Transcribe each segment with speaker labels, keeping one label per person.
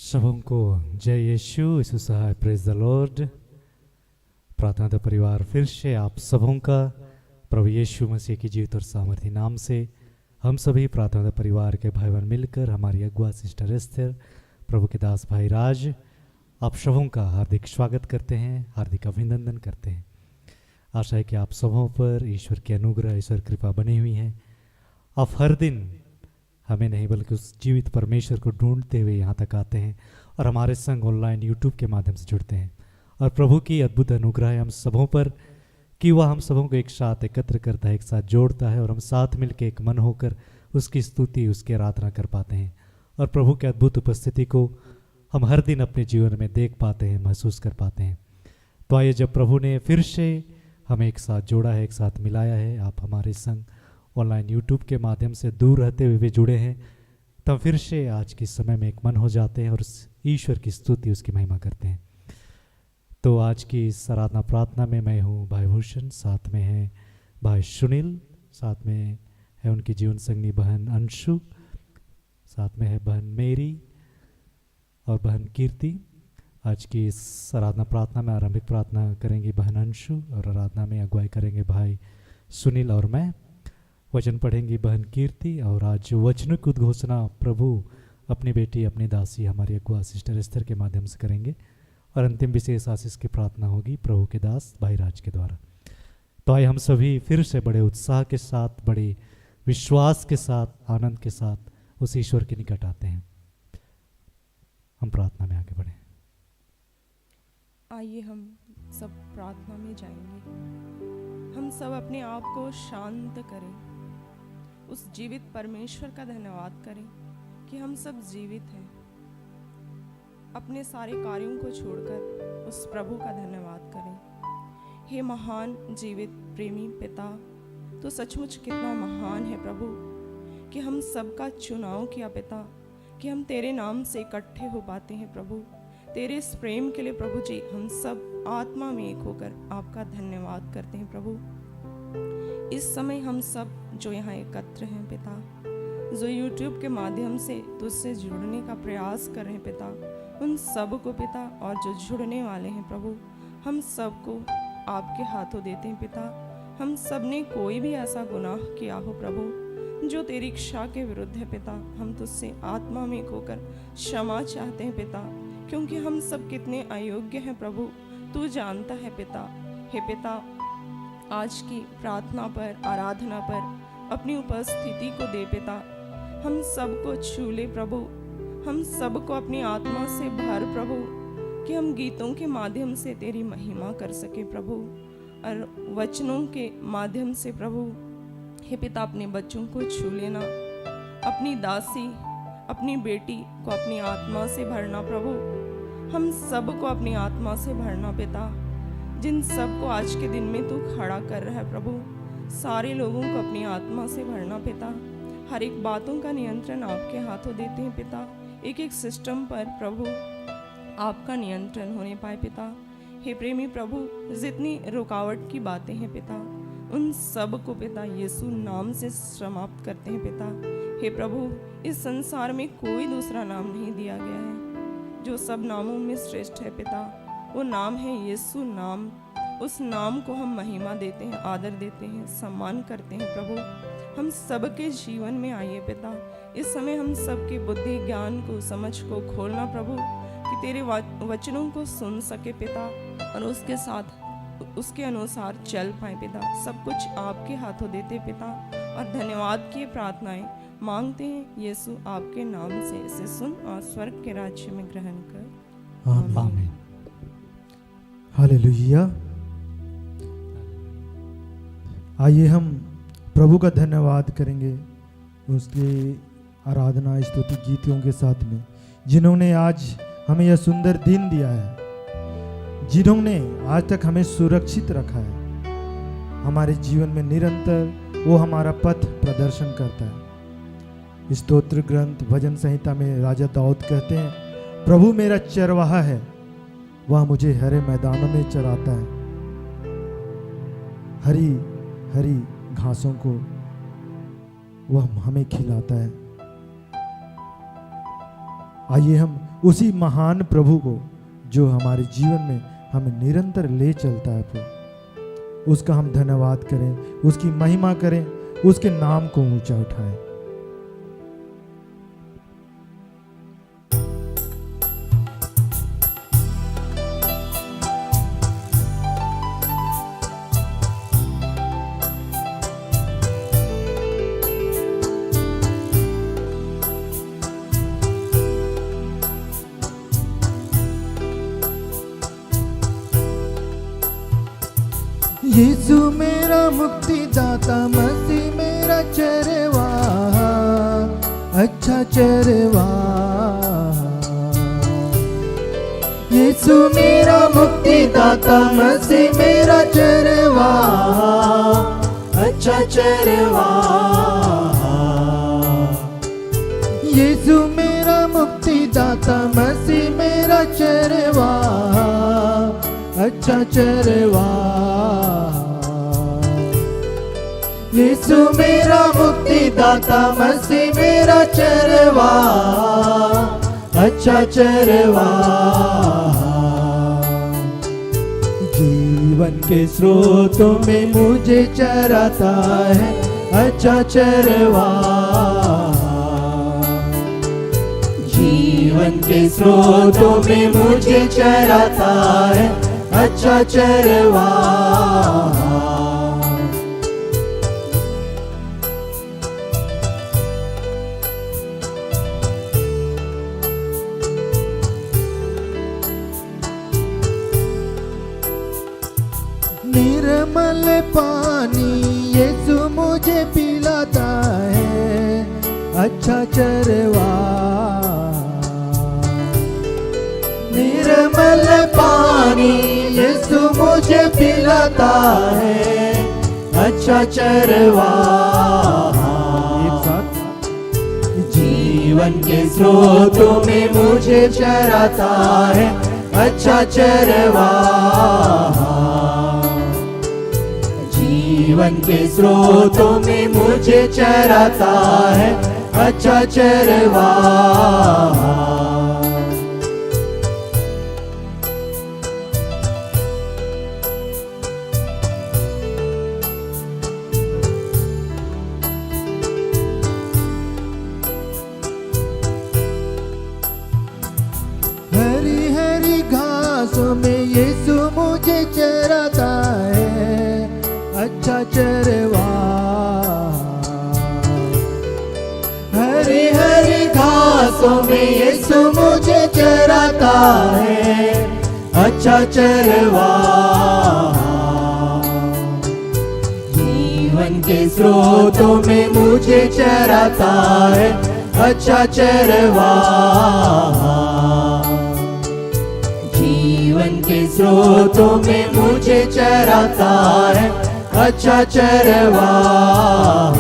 Speaker 1: सबों को जय यीशु यीशु सहाय प्रेज द लॉर्ड। प्रार्थना का परिवार फिर से आप सबों का प्रभु यीशु मसीह की जीवित और सामर्थी नाम से हम सभी प्रार्थना का परिवार के भाई बहन मिलकर हमारी अगुआ सिस्टर एस्थर, प्रभु के दास भाई राज, आप सबों का हार्दिक स्वागत करते हैं, हार्दिक अभिनंदन करते हैं। आशा है कि आप सबों पर ईश्वर की अनुग्रह, ईश्वर कृपा बनी हुई है। आप हर दिन हमें नहीं बल्कि उस जीवित परमेश्वर को ढूंढते हुए यहाँ तक आते हैं और हमारे संग ऑनलाइन यूट्यूब के माध्यम से जुड़ते हैं। और प्रभु की अद्भुत अनुग्रह है हम सबों पर कि वह हम सबों को एक साथ एकत्र करता है, एक साथ जोड़ता है और हम साथ मिलकर एक मन होकर उसकी स्तुति, उसकी आराधना कर पाते हैं। और प्रभु के अद्भुत उपस्थिति को हम हर दिन अपने जीवन में देख पाते हैं, महसूस कर पाते हैं। तो आइए, जब प्रभु ने फिर से हमें एक साथ जोड़ा है, एक साथ मिलाया है, आप हमारे संग ऑनलाइन यूट्यूब के माध्यम से दूर रहते हुए भी जुड़े हैं, तब फिर से आज के समय में एक मन हो जाते हैं और ईश्वर की स्तुति, उसकी महिमा करते हैं। तो आज की इस आराधना प्रार्थना में मैं हूँ भाई भूषण, साथ में है भाई सुनील, साथ में है उनकी जीवन संगनी बहन अंशु, साथ में है बहन मेरी और बहन कीर्ति। आज की इस आराधना प्रार्थना में आरंभिक प्रार्थना करेंगी बहन अंशु और आराधना में अगुवाई करेंगे भाई सुनील और मैं। वचन पढ़ेंगी बहन कीर्ति और आज वचन की उद्घोषणा प्रभु अपनी बेटी, अपनी दासी हमारी अगुआ सिस्टर एस्थर के माध्यम से करेंगे और अंतिम विशेष आशीष की प्रार्थना होगी प्रभु के दास भाई राज के द्वारा। तो आइए हम सभी फिर से बड़े उत्साह के साथ, बड़े विश्वास के साथ, आनंद के साथ उस ईश्वर के निकट आते हैं। हम प्रार्थना में आगे बढ़े।
Speaker 2: आइए हम सब प्रार्थना में जाएंगे। हम सब अपने आप को शांत करें, उस जीवित परमेश्वर का धन्यवाद करें कि हम सब जीवित हैं। अपने सारे कार्यों को छोड़कर उस प्रभु का धन्यवाद करें। हे महान जीवित प्रेमी पिता, तो सचमुच कितना महान है प्रभु कि हम सबका चुनाव किया पिता, कि हम तेरे नाम से इकट्ठे हो पाते हैं प्रभु। तेरे इस प्रेम के लिए प्रभु जी हम सब आत्मा में एक होकर आपका धन्यवाद करते हैं प्रभु। इस समय हम सब जो यहाँ एकत्र हैं पिता, जो यूट्यूब के माध्यम से तुझसे जुड़ने का प्रयास कर रहे हैं पिता, उन सब को पिता और जो जुड़ने वाले हैं प्रभु, हम सब को आपके हाथों देते हैं पिता। हम सब ने कोई भी ऐसा गुनाह किया हो प्रभु जो तेरी इच्छा के विरुद्ध है पिता, हम तुझसे आत्मा में एक होकर क्षमा चाहते हैं पिता, क्योंकि हम सब कितने अयोग्य हैं प्रभु, तू जानता है पिता। हे पिता, आज की प्रार्थना पर, आराधना पर अपनी उपस्थिति को दे पिता, हम सबको छू ले प्रभु, हम सबको अपनी आत्मा से भर प्रभु, कि हम गीतों के माध्यम से तेरी महिमा कर सके प्रभु, और वचनों के माध्यम से प्रभु हे पिता अपने बच्चों को छू लेना, अपनी दासी, अपनी बेटी को अपनी आत्मा से भरना प्रभु, हम सबको अपनी आत्मा से भरना पिता। जिन सबको आज के दिन में तू खड़ा कर रहा है प्रभु, सारे लोगों को अपनी आत्मा से भरना पिता। हर एक बातों का नियंत्रण आपके हाथों देते हैं पिता। एक एक सिस्टम पर प्रभु आपका नियंत्रण होने पाए पिता। हे प्रेमी प्रभु, जितनी रुकावट की बातें हैं पिता, उन सब को पिता यीशु नाम से समाप्त करते हैं पिता। हे प्रभु, इस संसार में कोई दूसरा नाम नहीं दिया गया है जो सब नामों में श्रेष्ठ है पिता, वो नाम है यीशु नाम। उस नाम को हम महिमा देते हैं, आदर देते हैं, सम्मान करते हैं प्रभु। हम सबके जीवन में आइए पिता, इस समय हम सबके बुद्धि, ज्ञान को, समझ को खोलना प्रभु, कि तेरे वचनों को सुन सके पिता और उसके साथ उसके अनुसार चल पाए पिता। सब कुछ आपके हाथों देते पिता, और धन्यवाद की प्रार्थनाएं मांगते हैं यीशु आपके नाम से। इसे सुन और स्वर्ग के राज्य में ग्रहण कर।
Speaker 1: आमीन।
Speaker 3: हालेलुया। आइए हम प्रभु का धन्यवाद करेंगे उसके आराधना स्तुति गीतों के साथ में, जिन्होंने आज हमें यह सुंदर दिन दिया है, जिन्होंने आज तक हमें सुरक्षित रखा है। हमारे जीवन में निरंतर वो हमारा पथ प्रदर्शन करता है। स्तोत्र ग्रंथ भजन संहिता में राजा दाऊद कहते हैं, प्रभु मेरा चरवाहा है, वह मुझे हरे मैदानों में चराता है, हरी हरी घासों को वह हमें खिलाता है। आइए हम उसी महान प्रभु को जो हमारे जीवन में हमें निरंतर ले चलता है प्रभु, उसका हम धन्यवाद करें, उसकी महिमा करें, उसके नाम को ऊंचा उठाएं। यीशु मेरा मुक्तिदाता, मसीह मेरा चरवाह, अच्छा चरवाह। यीशु मेरा मुक्तिदाता, मसीह मेरा चरवाह, अच्छा चरवाह। यीशु मेरा मुक्तिदाता, मसीह मेरा चरवाह, अच्छा चरवाह। यीशु मेरा मुक्तिदाता, मसीह मेरा चरवाह, अच्छा चरवाह। जीवन के स्रोतों में मुझे चराता है, अच्छा चरवाह। जीवन के स्रोतों में मुझे चराता है, अच्छा चरवाह। निर्मल पानी यीशु मुझे पिलाता है, अच्छा चरवाह। निर्मल पानी यीशु मुझे पिलाता है, अच्छा चरवाह। एक साथ। जीवन के स्रोतों में मुझे चराता है, अच्छा चरवाह। जीवन के स्रोतों में मुझे चराता है, अच्छा चरवाह। हरी हरी घासों में यीशु मुझे चराता है, अच्छा चरवाह। हरी हरी घासों में यीशु मुझे चराता है, अच्छा चरवाह। जीवन के स्रोतों में मुझे चराता है, अच्छा चरवाह। जीवन के स्रोतों में मुझे चराता है, अच्छा चरवाह।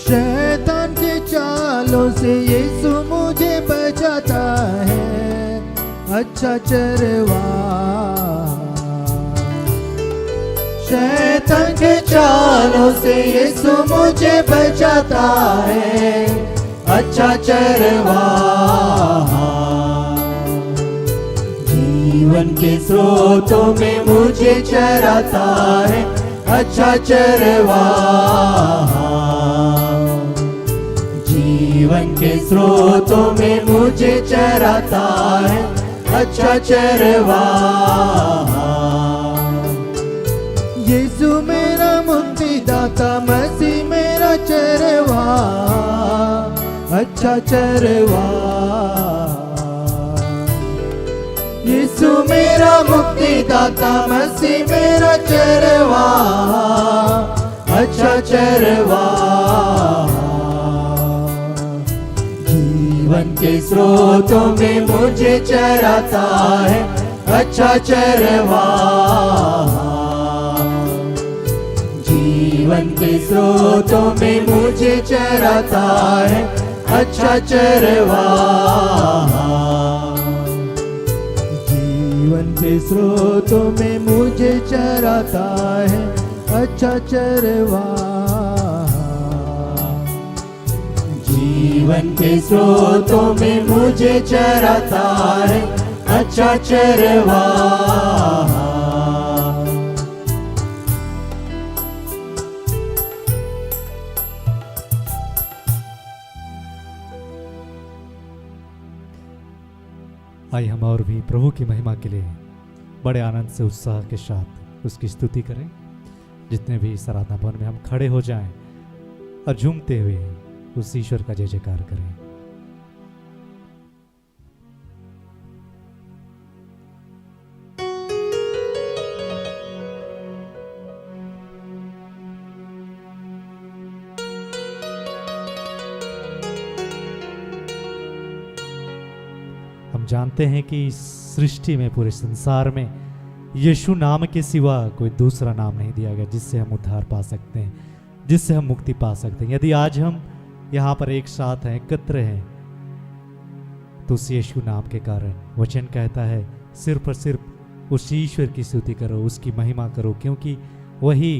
Speaker 3: शैतान के चालों से यीशु मुझे बचाता है, अच्छा चरवाह। शैतान के चालों से यीशु मुझे बचाता है, अच्छा चरवाह। जीवन के स्रोतों में मुझे चराता है, अच्छा चरवाह। जीवन के स्रोतों में मुझे चराता है, अच्छा चरवाह। यीशु मेरा मुक्तिदाता, मसीह मेरा चरवाह, अच्छा चरवाह। यीशु मेरा मुक्तिदाता, मसीह मेरा चरवाह, अच्छा चरवाह। जीवन के स्रोतों में मुझे चराता है, अच्छा चरवाह।
Speaker 4: जीवन के स्रोतों में मुझे चराता है अच्छा चरवाहा। जीवन के स्रोतों में मुझे चराता है अच्छा चरवाहा। जीवन के स्रोतों में मुझे चराता है अच्छा चरवाहा।
Speaker 1: आइए हम और भी प्रभु की महिमा के लिए बड़े आनंद से उत्साह के साथ उसकी स्तुति करें। जितने भी इस आराधना भवन में हम खड़े हो जाएं और झूमते हुए उस ईश्वर का जय जयकार करें। हम जानते हैं कि इस सृष्टि में, पूरे संसार में यीशु नाम के सिवा कोई दूसरा नाम नहीं दिया गया जिससे हम उद्धार पा सकते हैं, जिससे हम मुक्ति पा सकते हैं। यदि आज हम यहाँ पर एक साथ हैं, एकत्र हैं, तो उस यीशु नाम के कारण वचन कहता है सिर्फ और सिर्फ उस ईश्वर की स्तुति करो, उसकी महिमा करो, क्योंकि वही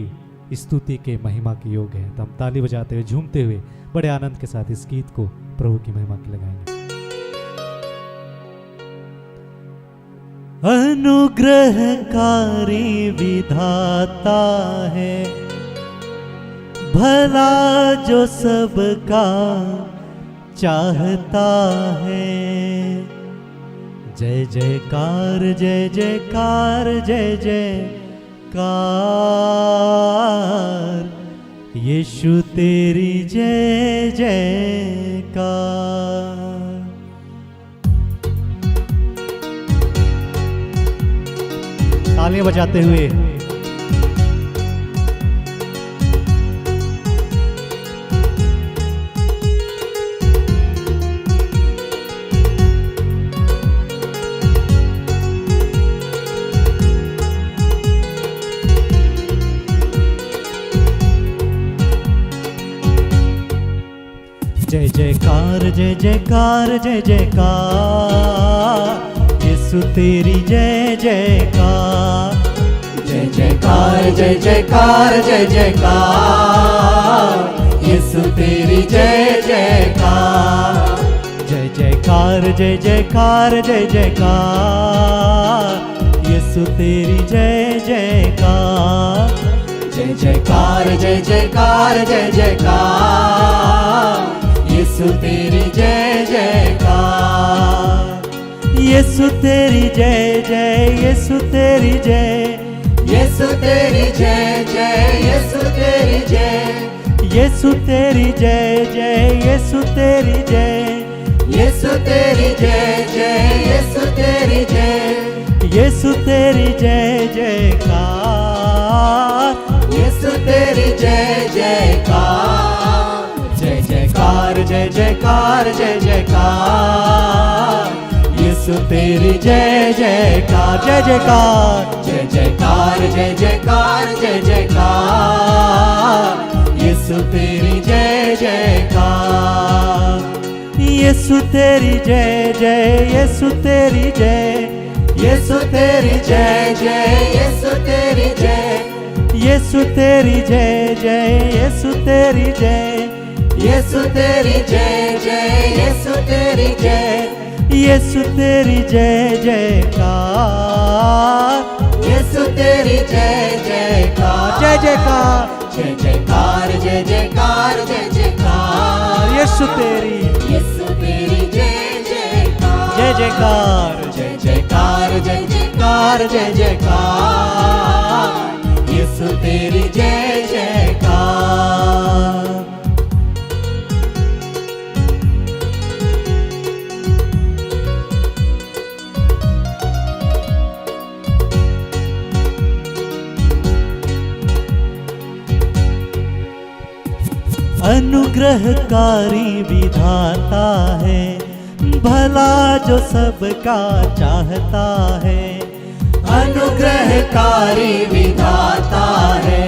Speaker 1: स्तुति के महिमा के योग है। तो हम ताली बजाते हुए, झूमते हुए, बड़े आनंद के साथ इस गीत को प्रभु की महिमा के लगाएंगे।
Speaker 4: अनुग्रहकारी विधाता है, भला जो सबका चाहता है। जय जयकार जय जयकार जय जयकार, यीशु तेरी जय जयकार।
Speaker 1: तालियां बजाते हुए
Speaker 4: जय जयकार जय जयकार जय जयकार, यीशु तेरी जय जयकार। जय जयकार जय जयकार जय जयकार, यीशु तेरी जय जयकार। जय जयकार जय जयकार जय जयकार, यीशु तेरी जय जयकार। जय जयकार जय जयकार जय जयकार, यीशु तेरी जय जयकार। यीशु तेरी जय जय, यीशु तेरी जय, यीशु तेरी जय जय, यीशु तेरी जय, यीशु तेरी जय जय, यीशु तेरी जय, यीशु तेरी जय जय, यीशु तेरी जय, यीशु तेरी जय जयकार। यीशु तेरी जय जयकार। जय जयकार जय जयकार जय जयकार, यीशु तेरी जय जयकार। जय जयकार जय जयकार जय जयकार जय जयकार, यीशु तेरी जय जयकार। यीशु तेरी जय जय, यीशु तेरी जय, यीशु तेरी जय जय, यीशु तेरी जय, यीशु तेरी जय जय, यीशु तेरी जय, यीशु तेरी जय जय, यीशु तेरी जय, यीशु तेरी जय जयकार। यीशु तेरी जय जयकार। जय जयकार जय जयकार जय जयकार जय जयकार, यीशु तेरी, यीशु तेरी जय जयकार। जय जयकार जय जयकार जय जयकार जय जयकार, यीशु तेरी जय जयकार। अनुग्रहकारी विधाता है, भला जो सबका चाहता है। अनुग्रहकारी विधाता है,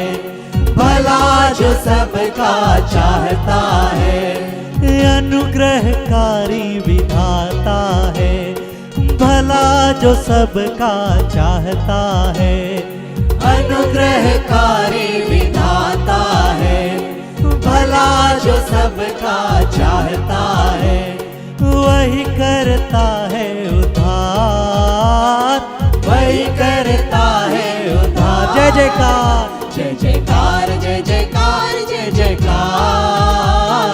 Speaker 4: भला जो सबका चाहता है, अनुग्रहकारी विधाता है, भला जो सबका चाहता है, अनुग्रहकारी विधाता है, भला जो सबका चाहता है, वही करता है उद्धार, वही करता है उद्धार। जय जयकार, जय जयकार, जय जयकार, जय जयकार,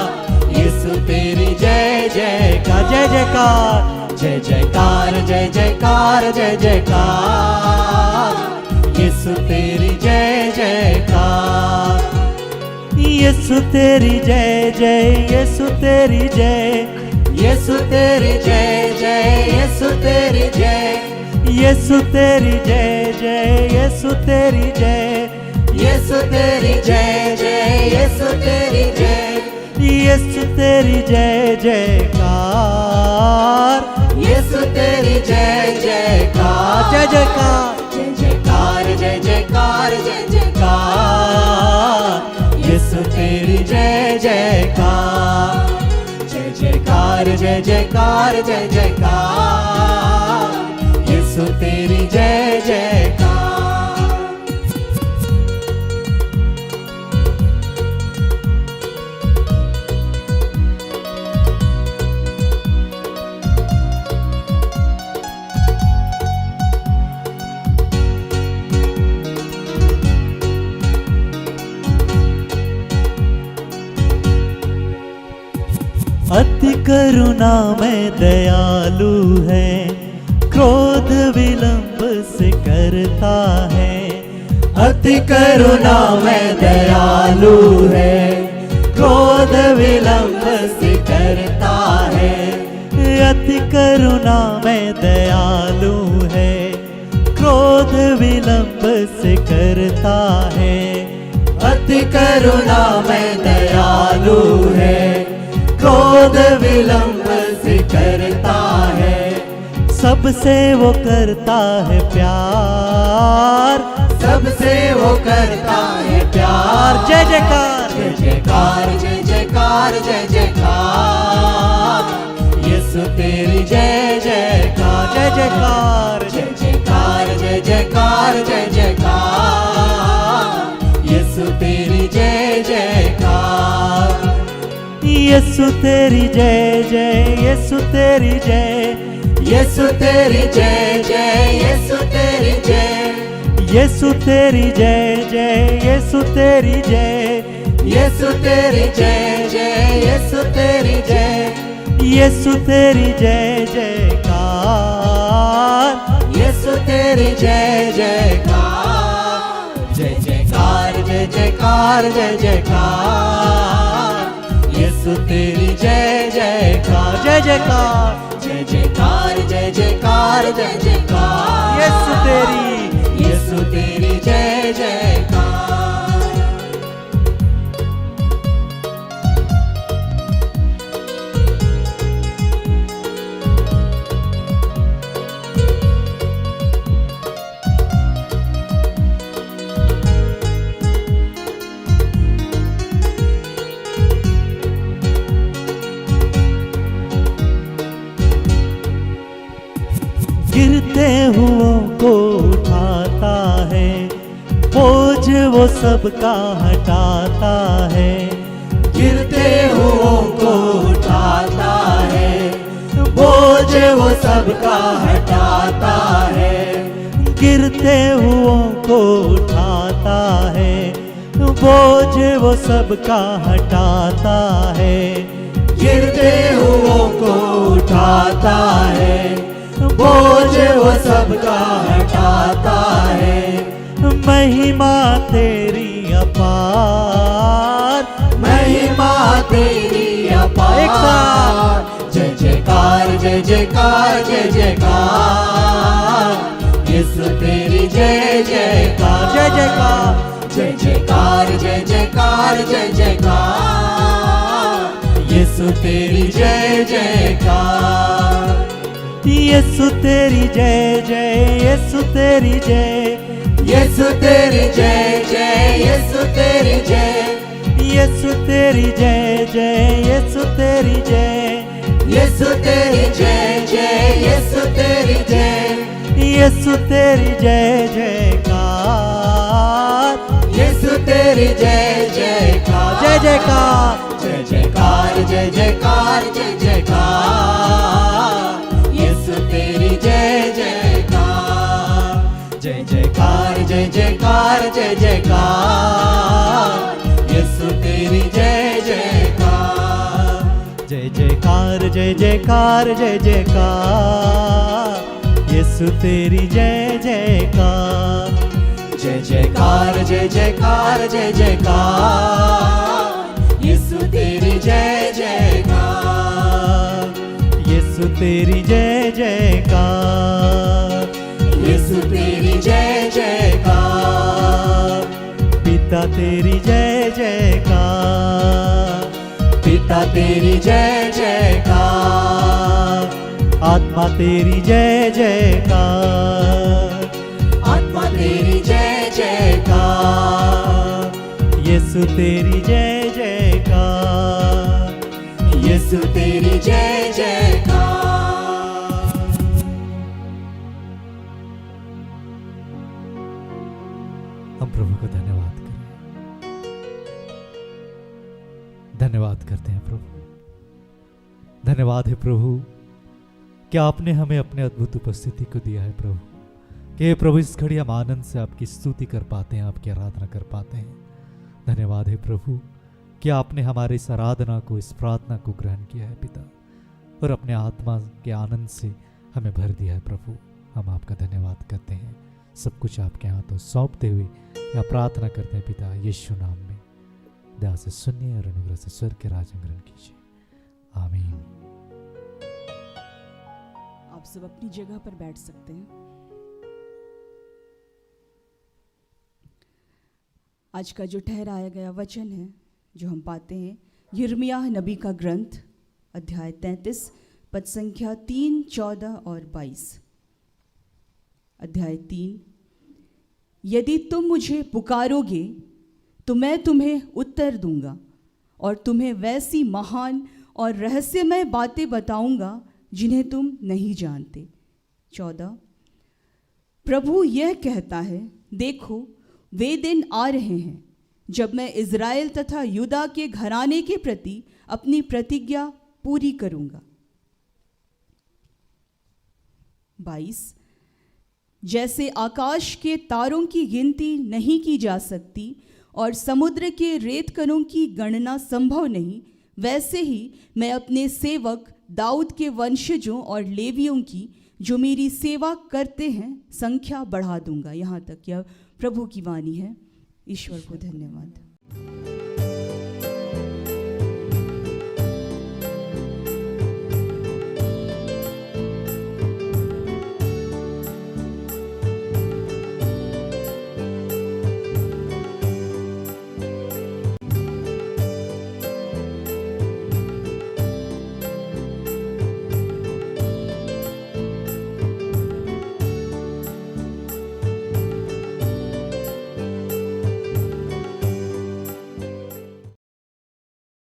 Speaker 4: यीशु तेरी जय जयकार, जय जयकार, जय जयकार, जय जयकार, जय जयकार, यीशु तेरी जय जयकार, यीशु तेरी जय जय, यीशु तेरी जय, यीशु तेरी जय जय, यीशु तेरी जय, यीशु तेरी जय जय, यीशु तेरी जय, यीशु तेरी जय जय, यीशु तेरी जय, यीशु तेरी जय जयकार, यीशु तेरी जय जयकार, जय जयकार, जय जयकार, जय जयकार, जय जयकार, यीशु तेरी जय जयकार, जय जयकार, जय जयकार, जय जयकार, यीशु तेरी जय जयकार। अति करुणा में दयालु है, क्रोध विलंब से करता है, अति करुणा में दयालु है, क्रोध विलंब से करता है, अति करुणा में दयालु है, क्रोध विलंब से करता है, अति करुणा में दयालु है, क्रोध विलंब से करता है, सबसे वो करता है प्यार, सबसे वो करता है प्यार। जय जयकार, जय जयकार, जय जयकार, जय जयकार, यीशु तेरी जय जयकार, जय जयकार, जय जयकार, जय जयकार, जय जयकार, यीशु तेरी जय जयकार, यीशु तेरी जय जय, यीशु तेरी जय, यीशु तेरी जय जय, यीशु तेरी जय, यीशु तेरी जय जय, यीशु तेरी जय, यीशु तेरी जय जय, यीशु तेरी जय, यीशु तेरी जय जयकार, यीशु तेरी जय जयकार, जय जयकार, जय जयकार, जय जयकार, यीशु तेरी जय जयकार, जय जयकार, जय जयकार, जय जयकार, जय जयकार, यीशु तेरी जय जयकार। गिरते हुओं को उठाता है, बोझ वो सबका हटाता है, गिरते हुओं को उठाता है, बोझ वो सबका हटाता है, गिरते हुओं को उठाता है, बोझ वो सबका हटाता है, गिरते हुओं को उठाता है, बोझ वो सबका हटाता है, महिमा तेरी अपार, महिमा तेरी अपार। एक साथ जय जयकार, जय जयकार, जय जयकार, यीशु तेरी जय जयकार, जय जयकार, जय जयकार, जय जयकार, जय जयकार, यीशु तेरी जय जयकार, यीशु तेरी जय जय, यीशु तेरी जय, यीशु तेरी जय जय, यीशु तेरी जय,
Speaker 5: यीशु तेरी जय जय, यीशु तेरी जय,
Speaker 4: यीशु तेरी जय जय, यीशु तेरी जय,
Speaker 5: यीशु तेरी जय जयकार,
Speaker 4: यीशु तेरी जय जयकार,
Speaker 5: जय जयकार,
Speaker 4: जय जयकार, जय जयकार, जय जयकार, यीशु तेरी जय जयकार, जय जयकार, जय जयकार, जय जयकार, यीशु तेरी जय जयकार,
Speaker 5: जय जयकार, जय जयकार, जय जयकार, यीशु तेरी जय जयकार,
Speaker 4: जय जयकार, जय जयकार, जय जयकार, यीशु तेरी जय जयकार,
Speaker 5: यीशु तेरी जय जयकार,
Speaker 4: यीशु तेरी जय जयकार,
Speaker 5: पिता तेरी जय जयकार,
Speaker 4: पिता तेरी जय जयकार,
Speaker 5: आत्मा तेरी जय जयकार,
Speaker 4: आत्मा तेरी जय जयकार,
Speaker 5: यीशु तेरी जय जयकार,
Speaker 4: यीशु तेरी जय जयकार।
Speaker 1: हम प्रभु को धन्यवाद करें, धन्यवाद करते हैं प्रभु। धन्यवाद है प्रभु कि आपने हमें अपने अद्भुत उपस्थिति को दिया है प्रभु, कि हे प्रभु इस घड़ी हम आनंद से आपकी स्तुति कर पाते हैं, आपकी आराधना कर पाते हैं। धन्यवाद है प्रभु कि आपने हमारे इस आराधना को, इस प्रार्थना को ग्रहण किया है पिता, और अपने आत्मा के आनंद से हमें भर दिया है प्रभु। हम आपका धन्यवाद करते हैं, सब कुछ आपके हाथों सौंपते हुए या प्रार्थना करते हैं पिता यीशु नाम में। दया से सुनिए और अनुग्रह से स्वर्ग के राज में ग्रहण कीजिए, आमीन।
Speaker 6: आप सब अपनी जगह पर बैठ सकते हैं। आज का जो ठहराया गया वचन है जो हम पाते हैं यिर्मयाह नबी का ग्रंथ अध्याय 33 पद संख्या 3, 14 और 22। अध्याय 3, यदि तुम मुझे पुकारोगे तो मैं तुम्हें उत्तर दूंगा और तुम्हें वैसी महान और रहस्यमय बातें बताऊंगा जिन्हें तुम नहीं जानते। 14, प्रभु यह कहता है, देखो वे दिन आ रहे हैं जब मैं इज़राइल तथा यूदा के घराने के प्रति अपनी प्रतिज्ञा पूरी करूंगा। 22, जैसे आकाश के तारों की गिनती नहीं की जा सकती और समुद्र के रेतकणों की गणना संभव नहीं, वैसे ही मैं अपने सेवक दाऊद के वंशजों और लेवियों की जो मेरी सेवा करते हैं संख्या बढ़ा दूंगा। यहाँ तक यह प्रभु की वाणी है। ईश्वर को धन्यवाद।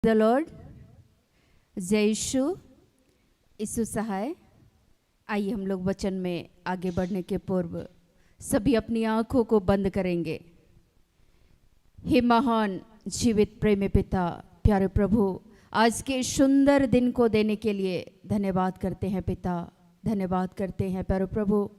Speaker 7: The Lord. जय यीशु सहाय। आइए हम लोग वचन में आगे बढ़ने के पूर्व सभी अपनी आंखों को बंद करेंगे। हे महान जीवित प्रेमी पिता, प्यारे प्रभु, आज के सुंदर दिन को देने के लिए धन्यवाद करते हैं पिता, धन्यवाद करते हैं प्यारे प्रभु।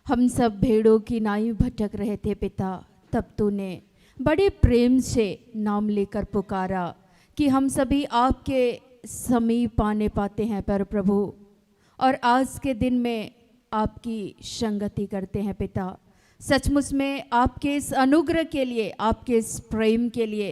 Speaker 7: हम सब भेड़ों की नाई भटक रहे थे पिता, तब तूने बड़े प्रेम से नाम लेकर पुकारा कि हम सभी आपके समीप आने पाते हैं प्यारे प्रभु, और आज के दिन में आपकी संगति करते हैं पिता। सचमुच में आपके इस अनुग्रह के लिए, आपके इस प्रेम के लिए,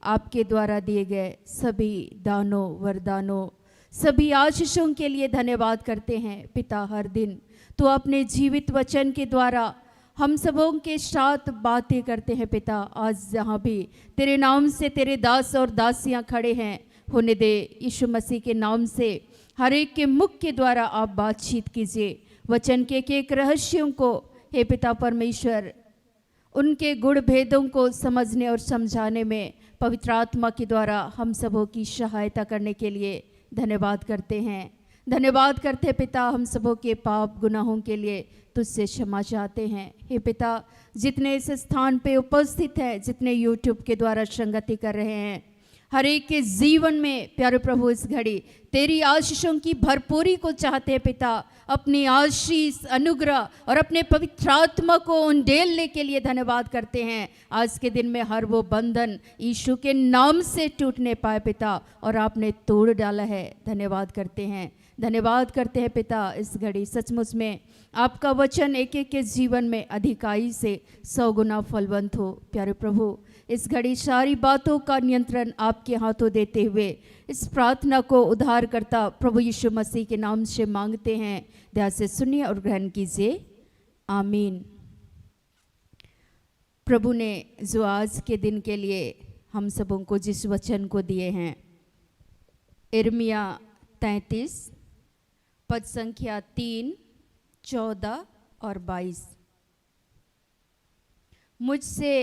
Speaker 7: आपके द्वारा दिए गए सभी दानों, वरदानों, सभी आशीषों के लिए धन्यवाद करते हैं पिता। हर दिन तो अपने जीवित वचन के द्वारा हम सबों के साथ बातें करते हैं पिता। आज जहाँ भी तेरे नाम से तेरे दास और दासियाँ खड़े हैं, होने दे यीशु मसीह के नाम से हर एक के मुख के द्वारा आप बातचीत कीजिए। वचन के एक रहस्यों को हे पिता परमेश्वर उनके गुण भेदों को समझने और समझाने में पवित्र आत्मा के द्वारा हम सबों की सहायता करने के लिए धन्यवाद करते हैं। धन्यवाद करते हैं पिता, हम सबों के पाप गुनाहों के लिए तुझसे क्षमा चाहते हैं। हे पिता, जितने इस स्थान पे उपस्थित हैं, जितने यूट्यूब के द्वारा संगति कर रहे हैं, हर एक के जीवन में प्यारे प्रभु इस घड़ी तेरी आशीषों की भरपूरी को चाहते हैं पिता। अपनी आशीष, अनुग्रह और अपने पवित्र आत्मा को उंडेलने के लिए धन्यवाद करते हैं। आज के दिन में हर वो बंधन यीशु के नाम से टूटने पाए पिता, और आपने तोड़ डाला है। धन्यवाद करते हैं, धन्यवाद करते हैं पिता। इस घड़ी सचमुच में आपका वचन एक एक के जीवन में अधिकाई से 100 गुना फलवंत हो। प्यारे प्रभु, इस घड़ी सारी बातों का नियंत्रण आपके हाथों देते हुए इस प्रार्थना को उद्धारकर्ता प्रभु यीशु मसीह के नाम से मांगते हैं। ध्यान से सुनिए और ग्रहण कीजिए। आमीन। प्रभु ने जो आज के दिन के लिए हम सबों को जिस वचन को दिए हैं, यिर्मयाह 33 पद संख्या 3, 14 और 22। मुझसे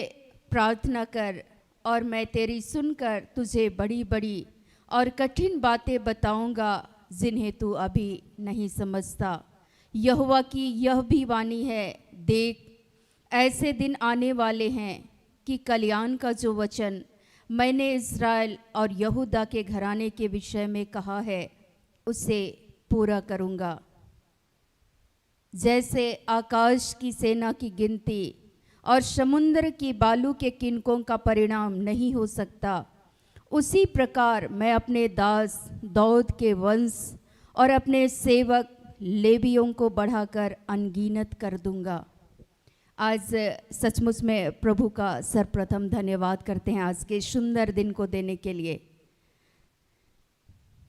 Speaker 7: प्रार्थना कर और मैं तेरी सुनकर तुझे बड़ी बड़ी और कठिन बातें बताऊंगा जिन्हें तू अभी नहीं समझता। यहोवा की यह भी वाणी है, देख ऐसे दिन आने वाले हैं कि कल्याण का जो वचन मैंने इस्राएल और यहूदा के घराने के विषय में कहा है उसे पूरा करूंगा। जैसे आकाश की सेना की गिनती और समुद्र की बालू के किनकों का परिणाम नहीं हो सकता, उसी प्रकार मैं अपने दास दाऊद के वंश और अपने सेवक लेवियों को बढ़ाकर अनगिनत कर दूंगा। आज सचमुच में प्रभु का सर्वप्रथम धन्यवाद करते हैं आज के सुंदर दिन को देने के लिए।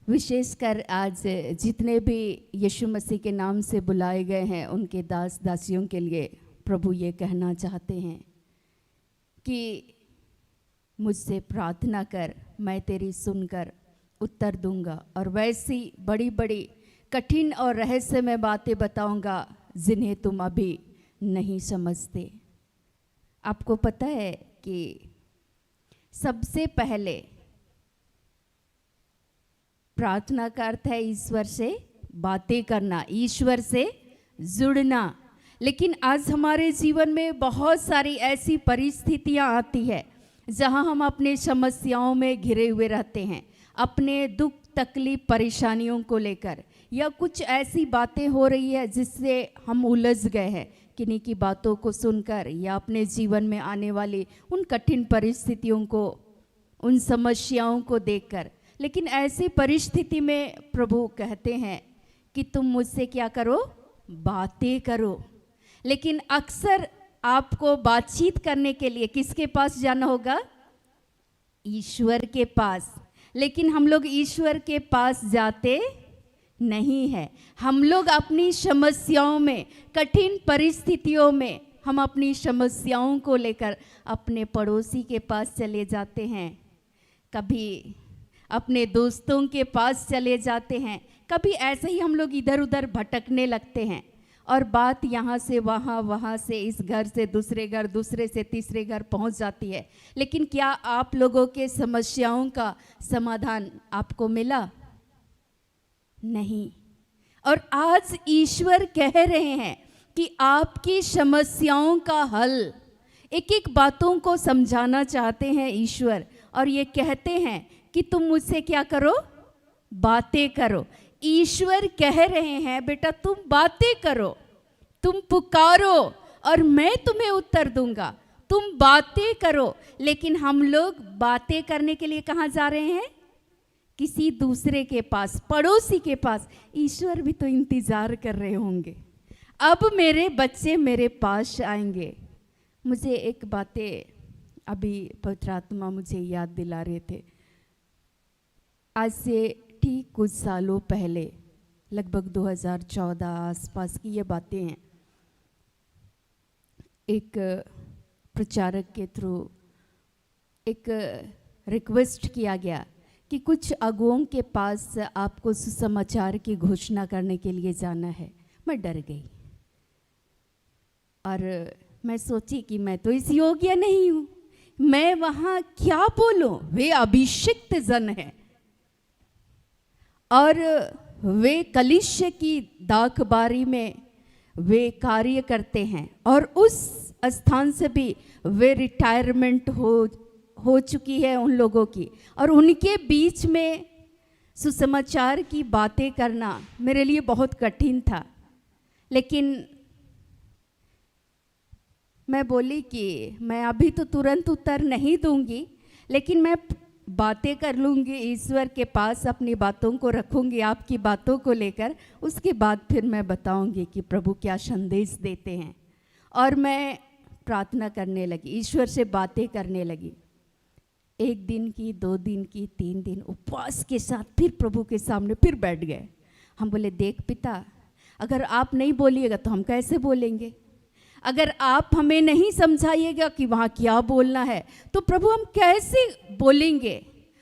Speaker 7: विशेषकर आज जितने भी यीशु मसीह के नाम से बुलाए गए हैं उनके दास दासियों के लिए प्रभु ये कहना चाहते हैं कि मुझसे प्रार्थना कर, मैं तेरी सुनकर उत्तर दूंगा और वैसी बड़ी बड़ी कठिन और रहस्यमय बातें बताऊंगा जिन्हें तुम अभी नहीं समझते। आपको पता है कि सबसे पहले प्रार्थना का अर्थ है ईश्वर से बातें करना, ईश्वर से जुड़ना। लेकिन आज हमारे जीवन में बहुत सारी ऐसी परिस्थितियां आती है जहां हम अपने समस्याओं में घिरे हुए रहते हैं, अपने दुख तकलीफ परेशानियों को लेकर, या कुछ ऐसी बातें हो रही है जिससे हम उलझ गए हैं किन्हीं की बातों को सुनकर या अपने जीवन में आने वाली उन कठिन परिस्थितियों को, उन समस्याओं को देखकर। लेकिन ऐसी परिस्थिति में प्रभु कहते हैं कि तुम मुझसे क्या करो, बातें करो। लेकिन अक्सर आपको बातचीत करने के लिए किसके पास जाना होगा? ईश्वर के पास। लेकिन हम लोग ईश्वर के पास जाते नहीं है। हम लोग अपनी समस्याओं में, कठिन परिस्थितियों में, हम अपनी समस्याओं को लेकर अपने पड़ोसी के पास चले जाते हैं, कभी अपने दोस्तों के पास चले जाते हैं, कभी ऐसे ही हम लोग इधर उधर भटकने लगते हैं और बात यहाँ से वहाँ, वहाँ से इस घर से दूसरे घर, दूसरे से तीसरे घर पहुँच जाती है। लेकिन क्या आप लोगों के समस्याओं का समाधान आपको मिला? नहीं। और आज ईश्वर कह रहे हैं कि आपकी समस्याओं का हल, एक एक बातों को समझाना चाहते हैं ईश्वर, और ये कहते हैं कि तुम मुझसे क्या करो, बातें करो। ईश्वर कह रहे हैं बेटा तुम बातें करो, तुम पुकारो और मैं तुम्हें उत्तर दूंगा। तुम बातें करो। लेकिन हम लोग बातें करने के लिए कहाँ जा रहे हैं? किसी दूसरे के पास, पड़ोसी के पास। ईश्वर भी तो इंतजार कर रहे होंगे, अब मेरे बच्चे मेरे पास आएंगे। मुझे एक बातें अभी पवित्र आत्मा मुझे याद दिला रहे थे। आज से ठीक कुछ सालों पहले, लगभग 2014 आसपास की ये बातें हैं, एक प्रचारक के थ्रू एक रिक्वेस्ट किया गया कि कुछ अगुओं के पास आपको सुसमाचार की घोषणा करने के लिए जाना है। मैं डर गई और मैं सोची कि मैं तो इस योग्य नहीं हूँ, मैं वहाँ क्या बोलूँ, वे अभिषिक्त जन है और वे कलीसिया की दाखबारी में वे कार्य करते हैं और उस स्थान से भी वे रिटायरमेंट हो चुकी है उन लोगों की, और उनके बीच में सुसमाचार की बातें करना मेरे लिए बहुत कठिन था। लेकिन मैं बोली कि मैं अभी तो तुरंत उत्तर नहीं दूंगी, लेकिन मैं बातें कर लूँगी ईश्वर के पास, अपनी बातों को रखूँगी आपकी बातों को लेकर, उसके बाद फिर मैं बताऊँगी कि प्रभु क्या संदेश देते हैं। और मैं प्रार्थना करने लगी, ईश्वर से बातें करने लगी। 1 दिन की, 2 दिन की, 3 दिन उपवास के साथ फिर प्रभु के सामने फिर बैठ गए। हम बोले, देख पिता, अगर आप नहीं बोलिएगा तो हम कैसे बोलेंगे, अगर आप हमें नहीं समझाइएगा कि वहाँ क्या बोलना है तो प्रभु हम कैसे बोलेंगे,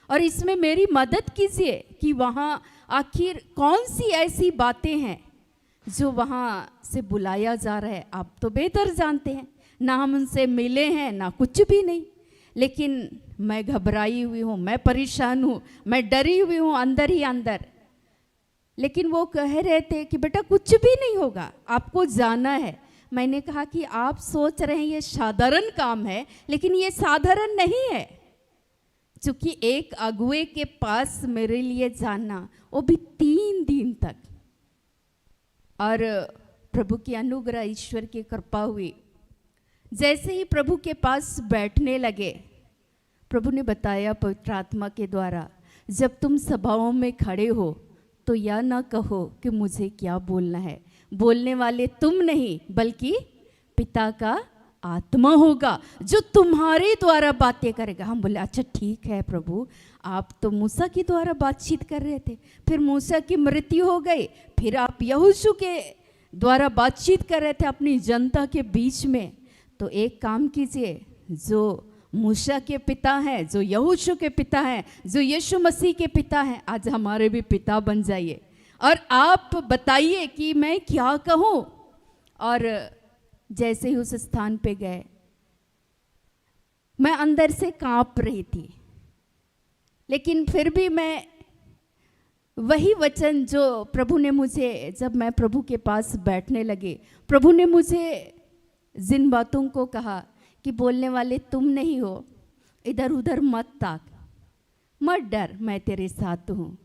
Speaker 7: और इसमें मेरी मदद कीजिए कि वहाँ आखिर कौन सी ऐसी बातें हैं जो वहाँ से बुलाया जा रहा है। आप तो बेहतर जानते हैं, ना हम उनसे मिले हैं ना कुछ भी नहीं, लेकिन मैं घबराई हुई हूँ, मैं परेशान हूँ, मैं डरी हुई हूँ अंदर ही अंदर। लेकिन वो कह रहे थे कि बेटा कुछ भी नहीं होगा, आपको जाना है। मैंने कहा कि आप सोच रहे हैं ये साधारण काम है, लेकिन ये साधारण नहीं है, क्योंकि एक अगुए के पास मेरे लिए जाना, वो भी 3 दिन तक। और प्रभु की अनुग्रह, ईश्वर की कृपा हुई। जैसे ही प्रभु के पास बैठने लगे, प्रभु ने बताया पवित्र आत्मा के द्वारा, जब तुम सभाओं में खड़े हो तो यह ना कहो कि मुझे क्या बोलना है, बोलने वाले तुम नहीं बल्कि पिता का आत्मा होगा जो तुम्हारे द्वारा बातें करेगा। हम बोले, अच्छा ठीक है प्रभु, आप तो मूसा के द्वारा बातचीत कर रहे थे, फिर मूसा की मृत्यु हो गई, फिर आप यहोशू के द्वारा बातचीत कर रहे थे अपनी जनता के बीच में, तो एक काम कीजिए, जो मूसा के पिता हैं, जो यहोशू के पिता हैं, जो यीशु मसीह के पिता हैं, आज हमारे भी पिता बन जाइए और आप बताइए कि मैं क्या कहूँ। और जैसे ही उस स्थान पे गए, मैं अंदर से कांप रही थी, लेकिन फिर भी मैं वही वचन जो प्रभु ने मुझे, जब मैं प्रभु के पास बैठने लगी, प्रभु ने मुझे जिन बातों को कहा कि बोलने वाले तुम नहीं हो, इधर उधर मत ताक, मत डर, मैं तेरे साथ हूँ।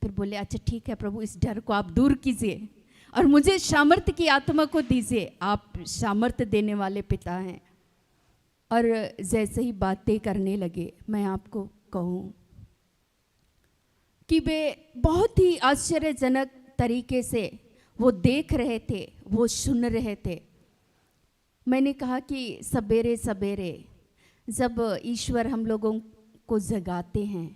Speaker 7: फिर बोले, अच्छा ठीक है प्रभु, इस डर को आप दूर कीजिए और मुझे सामर्थ्य की आत्मा को दीजिए, आप सामर्थ्य देने वाले पिता हैं। और जैसे ही बातें करने लगे, मैं आपको कहूँ कि वे बहुत ही आश्चर्यजनक तरीके से वो देख रहे थे, वो सुन रहे थे। मैंने कहा कि सवेरे सवेरे जब ईश्वर हम लोगों को जगाते हैं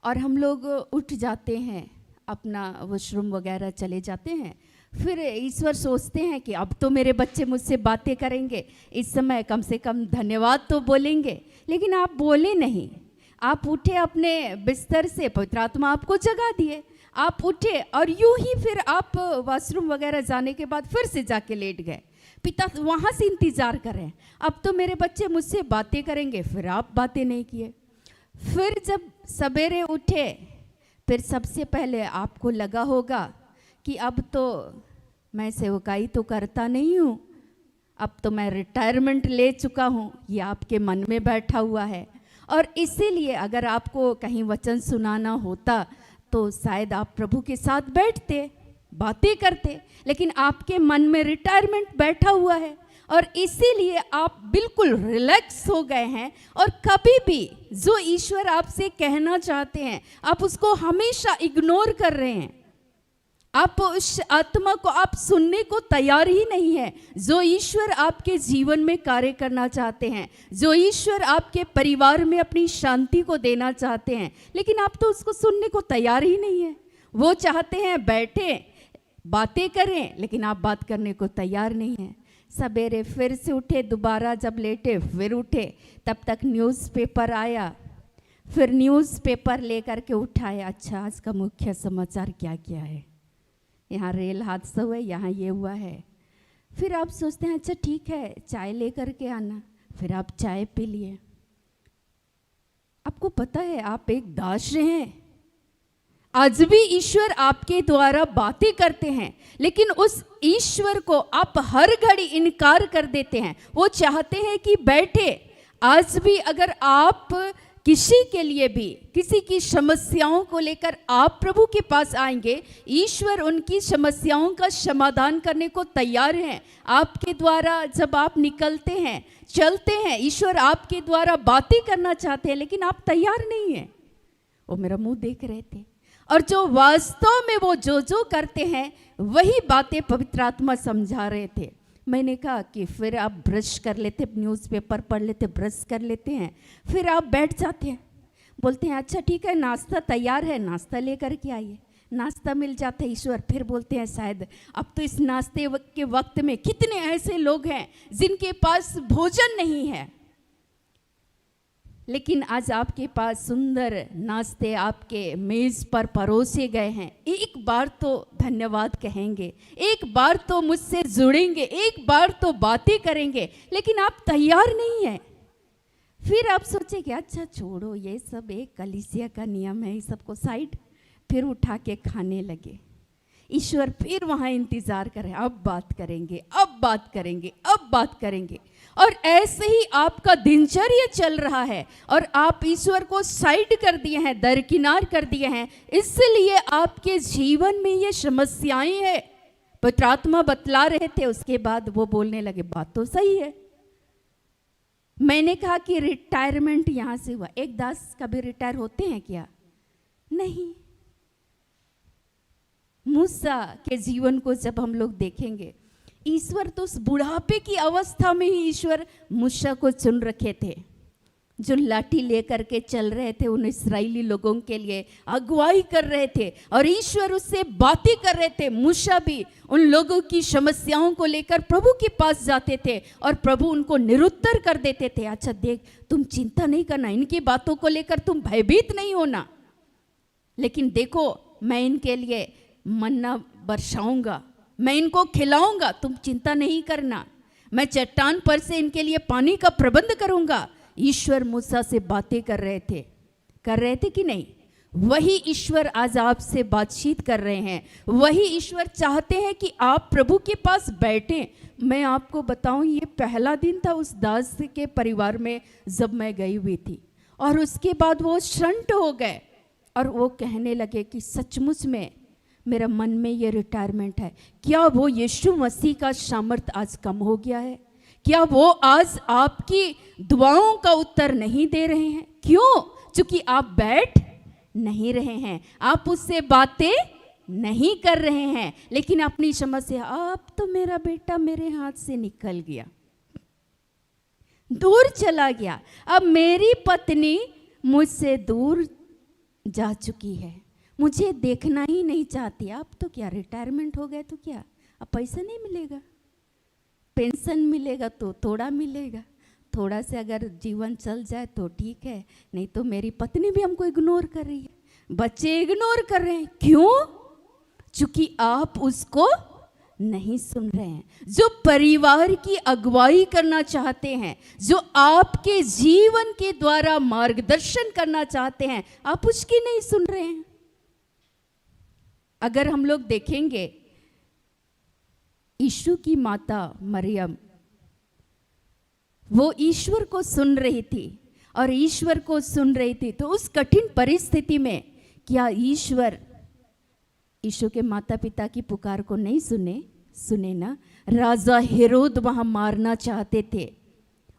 Speaker 7: और हम लोग उठ जाते हैं, अपना वॉशरूम वगैरह चले जाते हैं, फिर ईश्वर सोचते हैं कि अब तो मेरे बच्चे मुझसे बातें करेंगे, इस समय कम से कम धन्यवाद तो बोलेंगे। लेकिन आप बोले नहीं, आप उठे अपने बिस्तर से, पवित्र आत्मा आपको जगा दिए, आप उठे और यूं ही फिर आप वॉशरूम वगैरह जाने के बाद फिर से जाके लेट गए। पिता वहाँ से इंतजार कर रहे हैं, अब तो मेरे बच्चे मुझसे बातें करेंगे, फिर आप बातें नहीं किए। फिर जब सवेरे उठे, फिर सबसे पहले आपको लगा होगा कि अब तो मैं सेवकाई तो करता नहीं हूँ, अब तो मैं रिटायरमेंट ले चुका हूँ, ये आपके मन में बैठा हुआ है। और इसीलिए अगर आपको कहीं वचन सुनाना होता तो शायद आप प्रभु के साथ बैठते, बातें करते, लेकिन आपके मन में रिटायरमेंट बैठा हुआ है और इसीलिए आप बिल्कुल रिलैक्स हो गए हैं। और कभी भी जो ईश्वर आपसे कहना चाहते हैं, आप उसको हमेशा इग्नोर कर रहे हैं, आप उस आत्मा को आप सुनने को तैयार ही नहीं है जो ईश्वर आपके जीवन में कार्य करना चाहते हैं, जो ईश्वर आपके परिवार में अपनी शांति को देना चाहते हैं, लेकिन आप तो उसको सुनने को तैयार ही नहीं है। वो चाहते हैं बैठे बातें करें, लेकिन आप बात करने को तैयार नहीं हैं। सवेरे फिर से उठे, दोबारा जब लेटे फिर उठे, तब तक न्यूज़पेपर आया, फिर न्यूज़पेपर लेकर के उठाया, अच्छा आज का मुख्य समाचार क्या क्या है, यहाँ रेल हादसा हुआ है, यहाँ ये हुआ है। फिर आप सोचते हैं अच्छा ठीक है चाय लेकर के आना, फिर आप चाय पी लिए। आपको पता है आप एक दास हैं, आज भी ईश्वर आपके द्वारा बातें करते हैं, लेकिन उस ईश्वर को आप हर घड़ी इनकार कर देते हैं। वो चाहते हैं कि बैठे। आज भी अगर आप किसी के लिए भी किसी की समस्याओं को लेकर आप प्रभु के पास आएंगे, ईश्वर उनकी समस्याओं का समाधान करने को तैयार हैं। आपके द्वारा जब आप निकलते हैं, चलते हैं, ईश्वर आपके द्वारा बातें करना चाहते हैं, लेकिन आप तैयार नहीं हैं। वो मेरा मुंह देख रहे थे, और जो वास्तव में वो जो करते हैं वही बातें पवित्र आत्मा समझा रहे थे। मैंने कहा कि फिर आप ब्रश कर लेते, न्यूज़पेपर पढ़ लेते, ब्रश कर लेते हैं, फिर आप बैठ जाते हैं। बोलते हैं अच्छा ठीक है नाश्ता तैयार है, नाश्ता लेकर के आइए। नाश्ता मिल जाता है। ईश्वर फिर बोलते हैं शायद अब तो इस नाश्ते के वक्त में कितने ऐसे लोग हैं जिनके पास भोजन नहीं है, लेकिन आज आपके पास सुंदर नाश्ते आपके मेज पर परोसे गए हैं। एक बार तो धन्यवाद कहेंगे, एक बार तो मुझसे जुड़ेंगे, एक बार तो बातें करेंगे, लेकिन आप तैयार नहीं हैं। फिर आप सोचेंगे अच्छा छोड़ो ये सब एक कलीसिया का नियम है, इस सबको साइड, फिर उठा के खाने लगे। ईश्वर फिर वहाँ इंतजार कर रहे हैं, अब बात करेंगे, अब बात करेंगे, अब बात करेंगे। और ऐसे ही आपका दिनचर्या चल रहा है और आप ईश्वर को साइड कर दिए हैं, दरकिनार कर दिए हैं, इसलिए आपके जीवन में ये समस्याएं हैं। पवित्र आत्मा बतला रहे थे, उसके बाद वो बोलने लगे बात तो सही है। मैंने कहा कि रिटायरमेंट यहाँ से हुआ, एक दास कभी रिटायर होते हैं क्या? नहीं। मूसा के जीवन को जब हम लोग देखेंगे, ईश्वर तो उस बुढ़ापे की अवस्था में ही ईश्वर मूसा को चुन रखे थे, जो लाठी लेकर के चल रहे थे, उन इस्राएली लोगों के लिए अगुवाई कर रहे थे और ईश्वर उससे बातें कर रहे थे। मूसा भी उन लोगों की समस्याओं को लेकर प्रभु के पास जाते थे और प्रभु उनको निरुत्तर कर देते थे। अच्छा देख, तुम चिंता नहीं करना, इनकी बातों को लेकर तुम भयभीत नहीं होना, लेकिन देखो मैं इनके लिए मन्ना बरसाऊंगा, मैं इनको खिलाऊंगा, तुम चिंता नहीं करना, मैं चट्टान पर से इनके लिए पानी का प्रबंध करूंगा। ईश्वर मूसा से बातें कर रहे थे कि नहीं? वही ईश्वर आज आपसे बातचीत कर रहे हैं, वही ईश्वर चाहते हैं कि आप प्रभु के पास बैठें। मैं आपको बताऊं, ये पहला दिन था उस दास के परिवार में जब मैं गई हुई थी, और उसके बाद वो शांत हो गए और वो कहने लगे कि सचमुच में मेरा मन में ये रिटायरमेंट है। क्या वो यीशु मसीह का सामर्थ आज कम हो गया है? क्या वो आज आपकी दुआओं का उत्तर नहीं दे रहे हैं? क्यों? क्योंकि आप बैठ नहीं रहे हैं, आप उससे बातें नहीं कर रहे हैं, लेकिन अपनी समस्या, अब तो मेरा बेटा मेरे हाथ से निकल गया, दूर चला गया, अब मेरी पत्नी मुझसे दूर जा चुकी है, मुझे देखना ही नहीं चाहती। अब तो क्या रिटायरमेंट हो गए तो क्या, अब पैसा नहीं मिलेगा, पेंशन मिलेगा तो थोड़ा मिलेगा, थोड़ा से अगर जीवन चल जाए तो ठीक है, नहीं तो मेरी पत्नी भी हमको इग्नोर कर रही है, बच्चे इग्नोर कर रहे हैं। क्यों? क्योंकि आप उसको नहीं सुन रहे हैं, जो परिवार की अगुवाई करना चाहते हैं, जो आपके जीवन के द्वारा मार्गदर्शन करना चाहते हैं, आप उसकी नहीं सुन रहे हैं। अगर हम लोग देखेंगे, यीशु की माता मरियम, वो ईश्वर को सुन रही थी और ईश्वर को सुन रही थी, तो उस कठिन परिस्थिति में क्या ईश्वर यीशु के माता पिता की पुकार को नहीं सुने ना? राजा हेरोद वहां मारना चाहते थे,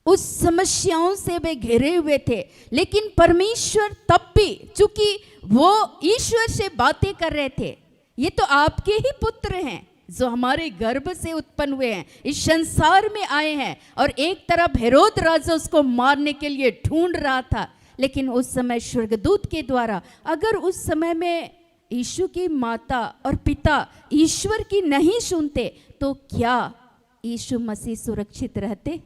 Speaker 7: उस समस्याओं से वे घिरे हुए थे, लेकिन परमेश्वर तब भी, चूंकि वो ईश्वर से बातें कर रहे थे, ये तो आपके ही पुत्र हैं जो हमारे गर्भ से उत्पन्न हुए हैं, इस संसार में आए हैं, और एक तरफ हेरोद राजा उसको मारने के लिए ढूंढ रहा था, लेकिन उस समय स्वर्गदूत के द्वारा, अगर उस समय में यीशु की माता और पिता ईश्वर की नहीं सुनते तो क्या यीशु मसीह सुरक्षित रहते?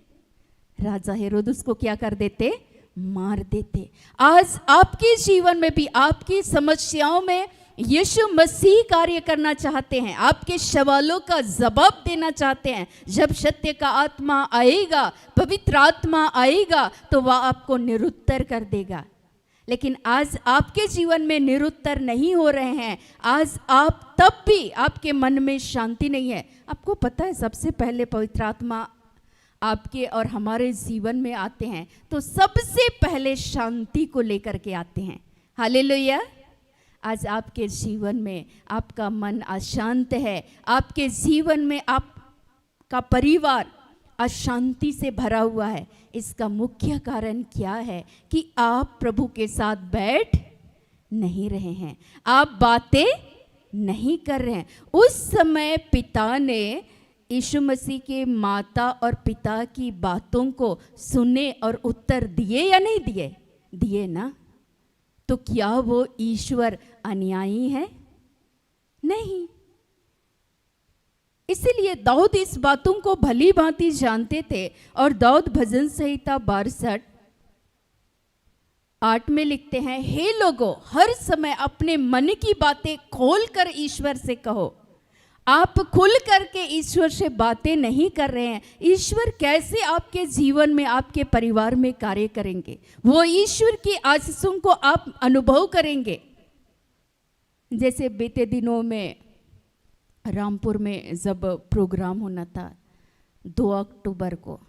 Speaker 7: राजा हेरोद उसको क्या कर देते? मार देते। आज आपके जीवन में भी, आपकी समस्याओं में यीशु मसीह कार्य करना चाहते हैं, आपके सवालों का जवाब देना चाहते हैं। जब सत्य का आत्मा आएगा, पवित्र आत्मा आएगा, तो वह आपको निरुत्तर कर देगा। लेकिन आज आपके जीवन में निरुत्तर नहीं हो रहे हैं। आज आप तब भी आपके मन में शांति नहीं है। आपको पता है, सबसे पहले पवित्र आत्मा आपके और हमारे जीवन में आते हैं तो सबसे पहले शांति को लेकर के आते हैं। हालेलुया। आज आपके जीवन में आपका मन अशांत है, आपके जीवन में आपका परिवार अशांति से भरा हुआ है। इसका मुख्य कारण क्या है कि आप प्रभु के साथ बैठ नहीं रहे हैं, आप बातें नहीं कर रहे हैं। उस समय पिता ने यीशु मसीह के माता और पिता की बातों को सुने और उत्तर दिए या नहीं दिए? दिए ना। तो क्या वो ईश्वर अन्यायी है? नहीं। इसीलिए दाऊद इस बातों को भली भांति जानते थे और दाऊद भजन संहिता 62:8 में लिखते हैं, हे लोगों, हर समय अपने मन की बातें खोलकर ईश्वर से कहो। आप खुल करके ईश्वर से बातें नहीं कर रहे हैं। ईश्वर कैसे आपके जीवन में, आपके परिवार में कार्य करेंगे? वो ईश्वर की आशीषों को आप अनुभव करेंगे। जैसे बीते दिनों में रामपुर में जब प्रोग्राम होना था 2 अक्टूबर को,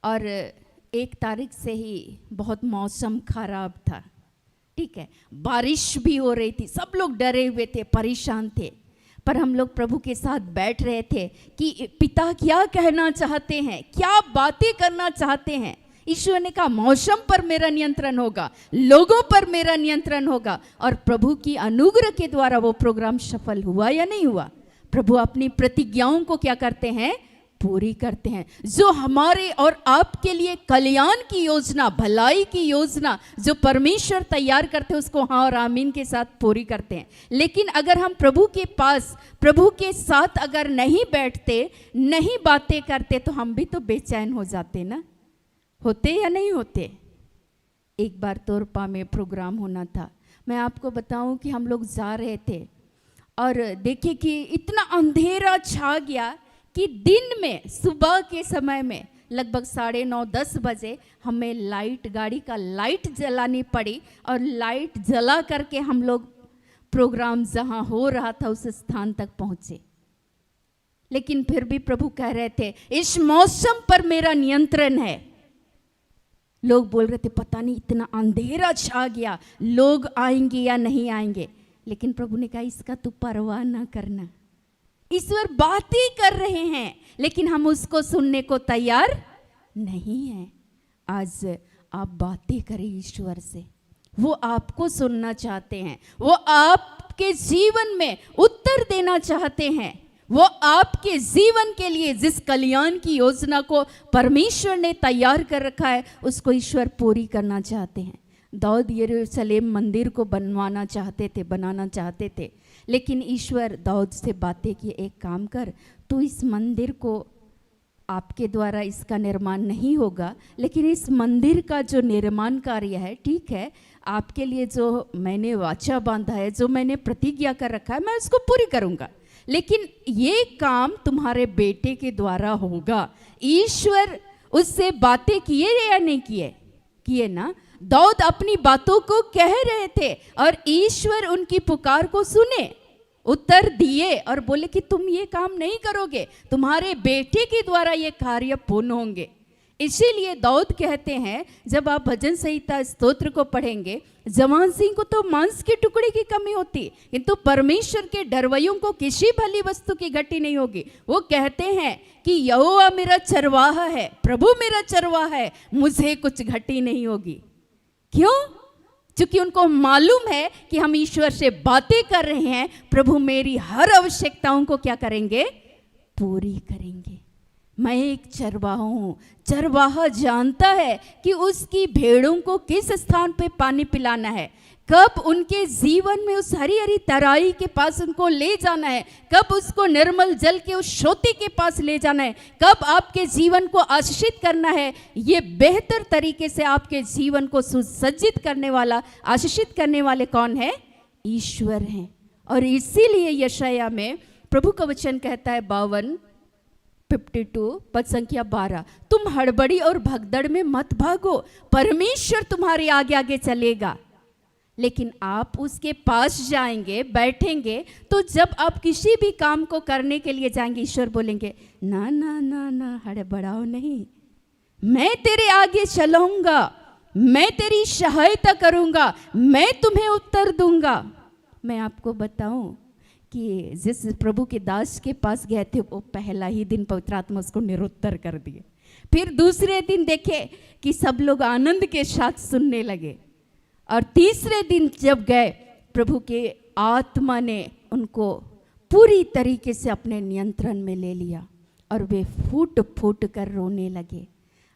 Speaker 7: और 1 तारीख से ही बहुत मौसम खराब था, ठीक है, बारिश भी हो रही थी, सब लोग डरे हुए थे, परेशान थे। पर हम लोग प्रभु के साथ बैठ रहे थे कि पिता क्या कहना चाहते हैं, क्या बातें करना चाहते हैं। ईश्वर ने कहा मौसम पर मेरा नियंत्रण होगा, लोगों पर मेरा नियंत्रण होगा। और प्रभु की अनुग्रह के द्वारा वो प्रोग्राम सफल हुआ या नहीं हुआ? प्रभु अपनी प्रतिज्ञाओं को क्या करते हैं? पूरी करते हैं। जो हमारे और आपके लिए कल्याण की योजना, भलाई की योजना जो परमेश्वर तैयार करते हैं, उसको हाँ और आमीन के साथ पूरी करते हैं। लेकिन अगर हम प्रभु के पास, प्रभु के साथ अगर नहीं बैठते, नहीं बातें करते, तो हम भी तो बेचैन हो जाते ना। होते या नहीं होते? एक बार तोरपा में प्रोग्राम होना था। मैं आपको बताऊं कि हम लोग जा रहे थे और देखिए कि इतना अंधेरा छा गया कि दिन में, सुबह के समय में लगभग 9:30-10 बजे हमें लाइट, गाड़ी का लाइट जलानी पड़ी और लाइट जला करके हम लोग प्रोग्राम जहां हो रहा था उस स्थान तक पहुंचे। लेकिन फिर भी प्रभु कह रहे थे इस मौसम पर मेरा नियंत्रण है। लोग बोल रहे थे पता नहीं इतना अंधेरा छा गया, लोग आएंगे या नहीं आएंगे। लेकिन प्रभु ने कहा इसका तू परवाह ना करना। ईश्वर बातें कर रहे हैं लेकिन हम उसको सुनने को तैयार नहीं हैं। आज आप बातें करें ईश्वर से, वो आपको सुनना चाहते हैं, वो आपके जीवन में उत्तर देना चाहते हैं। वो आपके जीवन के लिए जिस कल्याण की योजना को परमेश्वर ने तैयार कर रखा है उसको ईश्वर पूरी करना चाहते हैं। दाऊद यरूशलेम मंदिर को बनाना चाहते थे, लेकिन ईश्वर दाऊद से बातें की, एक काम कर, तू इस मंदिर को, आपके द्वारा इसका निर्माण नहीं होगा, लेकिन इस मंदिर का जो निर्माण कार्य है, ठीक है, आपके लिए जो मैंने वाचा बांधा है, जो मैंने प्रतिज्ञा कर रखा है, मैं उसको पूरी करूँगा, लेकिन ये काम तुम्हारे बेटे के द्वारा होगा। ईश्वर उससे बातें किए या नहीं किए? किए ना। दाऊद अपनी बातों को कह रहे थे और ईश्वर उनकी पुकार को सुने, उत्तर दिए और बोले कि तुम ये काम नहीं करोगे, तुम्हारे बेटे के द्वारा ये कार्य पूर्ण होंगे। इसीलिए दाऊद कहते हैं, जब आप भजन संहिता स्तोत्र को पढ़ेंगे, जवान सिंह को तो मांस के टुकड़े की कमी होती, किंतु परमेश्वर के डरवैयों को किसी भली वस्तु की घटी नहीं होगी। वो कहते हैं कि यहोवा मेरा चरवाहा है, प्रभु मेरा चरवाहा है, मुझे कुछ घटी नहीं होगी। क्यों? क्योंकि उनको मालूम है कि हम ईश्वर से बातें कर रहे हैं, प्रभु मेरी हर आवश्यकताओं को क्या करेंगे? पूरी करेंगे। मैं एक चरवाहा हूँ। चरवाहा जानता है कि उसकी भेड़ों को किस स्थान पे पानी पिलाना है, कब उनके जीवन में उस हरी हरी तराई के पास उनको ले जाना है, कब उसको निर्मल जल के उस श्रोति के पास ले जाना है, कब आपके जीवन को आशीषित करना है। ये बेहतर तरीके से आपके जीवन को सुसज्जित करने वाला, आशीषित करने वाले कौन है? ईश्वर हैं। और इसीलिए यशाया में प्रभु का वचन कहता है 52 पद संख्या 12, तुम हड़बड़ी और भगदड़ में मत भागो, परमेश्वर तुम्हारे आगे आगे चलेगा। लेकिन आप उसके पास जाएंगे, बैठेंगे, तो जब आप किसी भी काम को करने के लिए जाएंगे, ईश्वर बोलेंगे ना ना ना ना, हड़बड़ाओ नहीं, मैं तेरे आगे चलूंगा, मैं तेरी सहायता करूंगा, मैं तुम्हें उत्तर दूंगा। मैं आपको बताऊं कि जिस प्रभु के दास के पास गए थे, वो पहला ही दिन पवित्र आत्मा उसको निरुत्तर कर दिए। फिर दूसरे दिन देखे कि सब लोग आनंद के साथ सुनने लगे, और तीसरे दिन जब गए, प्रभु के आत्मा ने उनको पूरी तरीके से अपने नियंत्रण में ले लिया और वे फूट फूट कर रोने लगे।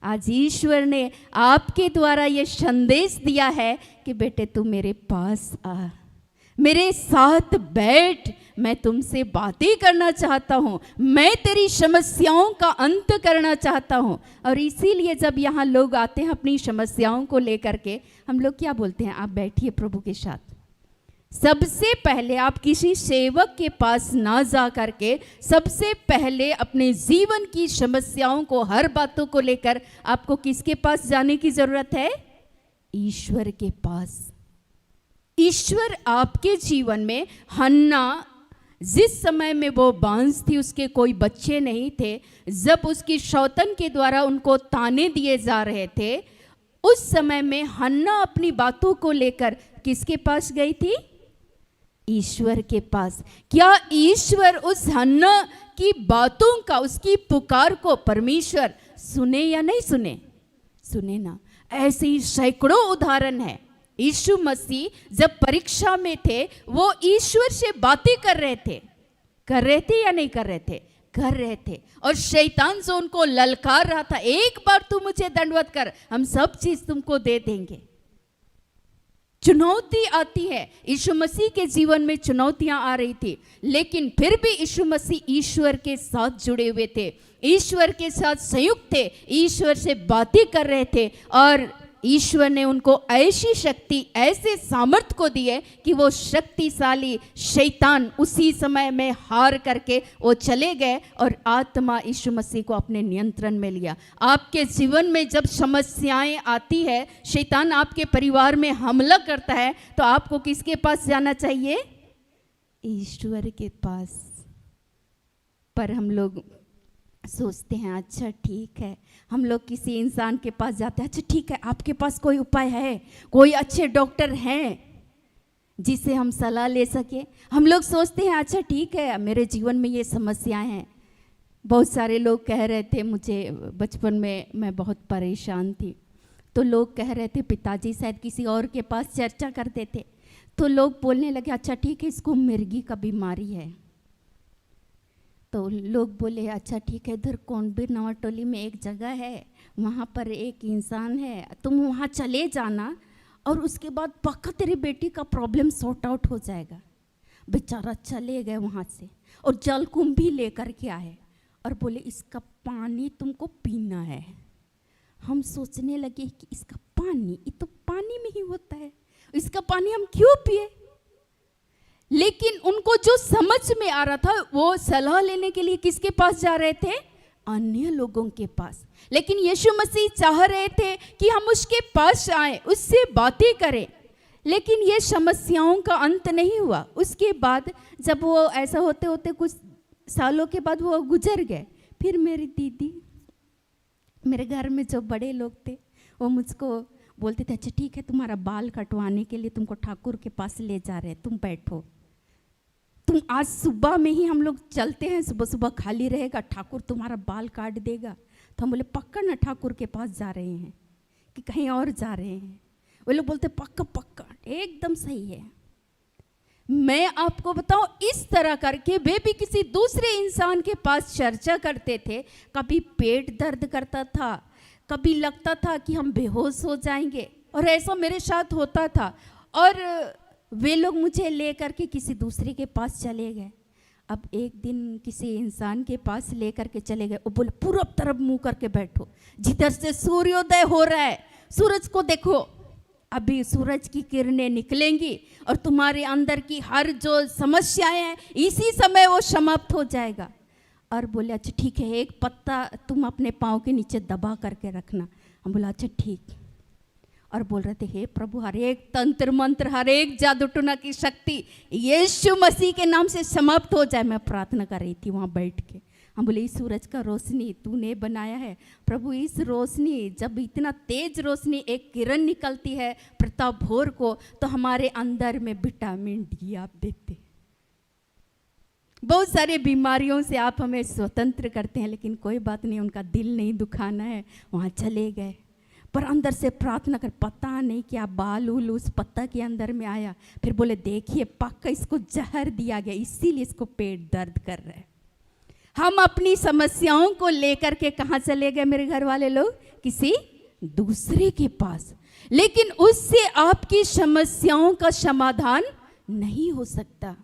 Speaker 7: आज ईश्वर ने आपके द्वारा ये संदेश दिया है कि बेटे तू मेरे पास आ, मेरे साथ बैठ, मैं तुमसे बातें करना चाहता हूँ, मैं तेरी समस्याओं का अंत करना चाहता हूँ। और इसीलिए जब यहाँ लोग आते हैं अपनी समस्याओं को लेकर के, हम लोग क्या बोलते हैं, आप बैठिए प्रभु के साथ। सबसे पहले आप किसी सेवक के पास ना जा करके, सबसे पहले अपने जीवन की समस्याओं को, हर बातों को लेकर आपको किसके पास जाने की जरूरत है? ईश्वर के पास। ईश्वर आपके जीवन में, हन्ना जिस समय में वो बांझ थी, उसके कोई बच्चे नहीं थे, जब उसकी शौतन के द्वारा उनको ताने दिए जा रहे थे, उस समय में हन्ना अपनी बातों को लेकर किसके पास गई थी? ईश्वर के पास। क्या ईश्वर उस हन्ना की बातों का, उसकी पुकार को परमेश्वर सुने या नहीं सुने? सुने ना। ऐसे ही सैकड़ों उदाहरण है। यीशु मसीह जब परीक्षा में थे, वो ईश्वर से बातें कर रहे थे या नहीं कर रहे थे? कर रहे थे। और शैतान जो उनको ललकार रहा था, एक बार तू मुझे दंडवत कर, हम सब चीज तुमको दे देंगे। चुनौती आती है, यीशु मसीह के जीवन में चुनौतियां आ रही थी, लेकिन फिर भी यीशु मसीह ईश्वर के साथ जुड़े हुए थे, ईश्वर के साथ संयुक्त थे, ईश्वर से बातें कर रहे थे। और ईश्वर ने उनको ऐसी शक्ति, ऐसे सामर्थ्य को दिए कि वो शक्तिशाली शैतान उसी समय में हार करके वो चले गए और आत्मा यीशु मसीह को अपने नियंत्रण में लिया। आपके जीवन में जब समस्याएं आती है, शैतान आपके परिवार में हमला करता है, तो आपको किसके पास जाना चाहिए? ईश्वर के पास। पर हम लोग सोचते हैं अच्छा ठीक है, हम लोग किसी इंसान के पास जाते हैं, अच्छा ठीक है आपके पास कोई उपाय है, कोई अच्छे डॉक्टर हैं जिसे हम सलाह ले सके। हम लोग सोचते हैं अच्छा ठीक है मेरे जीवन में ये समस्याएं हैं। बहुत सारे लोग कह रहे थे, मुझे बचपन में मैं बहुत परेशान थी, तो लोग कह रहे थे, पिताजी शायद किसी और के पास चर्चा करते थे, तो लोग बोलने लगे अच्छा ठीक है इसको मिर्गी का बीमारी है। तो लोग बोले अच्छा ठीक है, इधर कोंडबीर नवाटोली में एक जगह है, वहाँ पर एक इंसान है, तुम वहाँ चले जाना और उसके बाद पक्का तेरी बेटी का प्रॉब्लम सॉर्ट आउट हो जाएगा। बेचारा चले गए वहाँ से और जलकुंभ भी लेकर के आए और बोले इसका पानी तुमको पीना है। हम सोचने लगे कि इसका पानी, ये तो पानी में ही होता है, इसका पानी हम क्यों पिए? लेकिन उनको जो समझ में आ रहा था, वो सलाह लेने के लिए किसके पास जा रहे थे? अन्य लोगों के पास। लेकिन यीशु मसीह चाह रहे थे कि हम उसके पास आए, उससे बातें करें। लेकिन ये समस्याओं का अंत नहीं हुआ। उसके बाद जब वो ऐसा होते होते कुछ सालों के बाद वो गुजर गए, फिर मेरी दीदी, मेरे घर में जो बड़े लोग थे, वो मुझको बोलते थे अच्छा ठीक है तुम्हारा बाल कटवाने के लिए तुमको ठाकुर के पास ले जा रहे हैं, तुम बैठो, तुम आज सुबह में ही हम लोग चलते हैं, सुबह सुबह खाली रहेगा, ठाकुर तुम्हारा बाल काट देगा। तो हम बोले पक्का ना ठाकुर के पास जा रहे हैं कि कहीं और जा रहे हैं? वो लोग बोलते पक्का पक्का, एकदम सही है। मैं आपको बताऊं, इस तरह करके वे भी किसी दूसरे इंसान के पास चर्चा करते थे। कभी पेट दर्द करता था, कभी लगता था कि हम बेहोश हो जाएंगे, और ऐसा मेरे साथ होता था। और वे लोग मुझे लेकर के किसी दूसरे के पास चले गए। अब एक दिन किसी इंसान के पास लेकर के चले गए, वो बोले पूरब तरफ मुंह करके बैठो, जिधर से सूर्योदय हो रहा है सूरज को देखो, अभी सूरज की किरणें निकलेंगी और तुम्हारे अंदर की हर जो समस्याएं हैं इसी समय वो समाप्त हो जाएगा। और बोले अच्छा ठीक है, एक पत्ता तुम अपने पाँव के नीचे दबा करके रखना। हम बोला अच्छा ठीक। और बोल रहे थे हे प्रभु, हर एक तंत्र मंत्र, हर एक जादू टोना की शक्ति यीशु मसीह के नाम से समाप्त हो जाए। मैं प्रार्थना कर रही थी वहाँ बैठ के। हम बोले इस सूरज का रोशनी तूने बनाया है प्रभु, इस रोशनी जब इतना तेज रोशनी एक किरण निकलती है प्रताप भोर को, तो हमारे अंदर में विटामिन डी आप देते। बहुत सारे बीमारियों से आप हमें स्वतंत्र करते हैं, लेकिन कोई बात नहीं, उनका दिल नहीं दुखाना है, वहाँ चले गए। पर अंदर से प्रार्थना कर, पता नहीं क्या बाल उल उस पत्ता के अंदर में आया। फिर बोले देखिए पक्का इसको जहर दिया गया, इसीलिए इसको पेट दर्द कर रहा है। हम अपनी समस्याओं को लेकर के कहाँ चले गए मेरे घर वाले लोग? किसी दूसरे के पास। लेकिन उससे आपकी समस्याओं का समाधान नहीं हो सकता।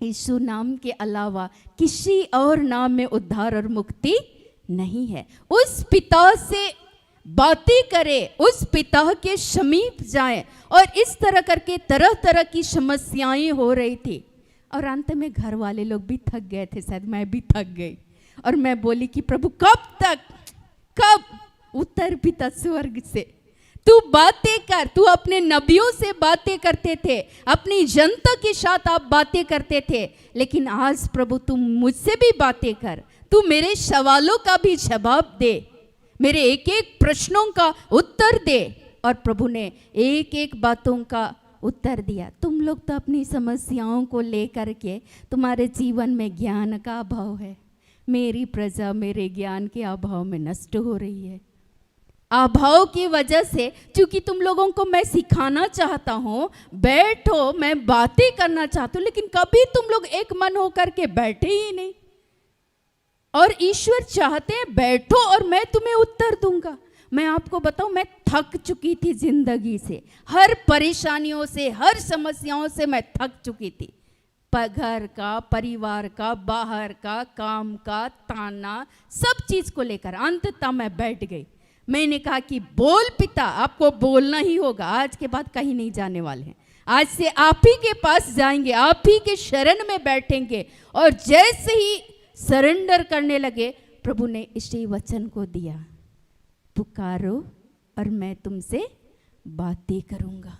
Speaker 7: यीशु नाम के अलावा किसी और नाम में उद्धार और मुक्ति नहीं है। उस पिता से बातें करें, उस पिता के समीप जाएं। और इस तरह करके तरह तरह की समस्याएं हो रही थी। और अंत में घर वाले लोग भी थक गए थे, शायद मैं भी थक गई। और मैं बोली कि प्रभु कब तक, कब? उत्तर पिता स्वर्ग से तू बातें कर। तू अपने नबियों से बातें करते थे, अपनी जनता के साथ आप बातें करते थे, लेकिन आज प्रभु तू मुझसे भी बातें कर। तू मेरे सवालों का भी जवाब दे, मेरे एक एक प्रश्नों का उत्तर दे। और प्रभु ने एक एक बातों का उत्तर दिया। तुम लोग तो अपनी समस्याओं को लेकर के, तुम्हारे जीवन में ज्ञान का अभाव है। मेरी प्रजा मेरे ज्ञान के अभाव में नष्ट हो रही है। अभाव की वजह से, क्योंकि तुम लोगों को मैं सिखाना चाहता हूँ, बैठो, मैं बातें करना चाहता हूँ, लेकिन कभी तुम लोग एक मन होकर के बैठे ही नहीं। और ईश्वर चाहते हैं बैठो और मैं तुम्हें उत्तर दूंगा। मैं आपको बताऊं, मैं थक चुकी थी जिंदगी से, हर परेशानियों से, हर समस्याओं से मैं थक चुकी थी। घर का, परिवार का, बाहर का, काम का, ताना, सब चीज को लेकर अंततः मैं बैठ गई। मैंने कहा कि बोल पिता, आपको बोलना ही होगा। आज के बाद कहीं नहीं जाने वाले हैं। आज से आप ही के पास जाएंगे, आप ही के शरण में बैठेंगे। और जैसे ही सरेंडर करने लगे, प्रभु ने इसी वचन को दिया, पुकारो और मैं तुमसे बातें करूंगा।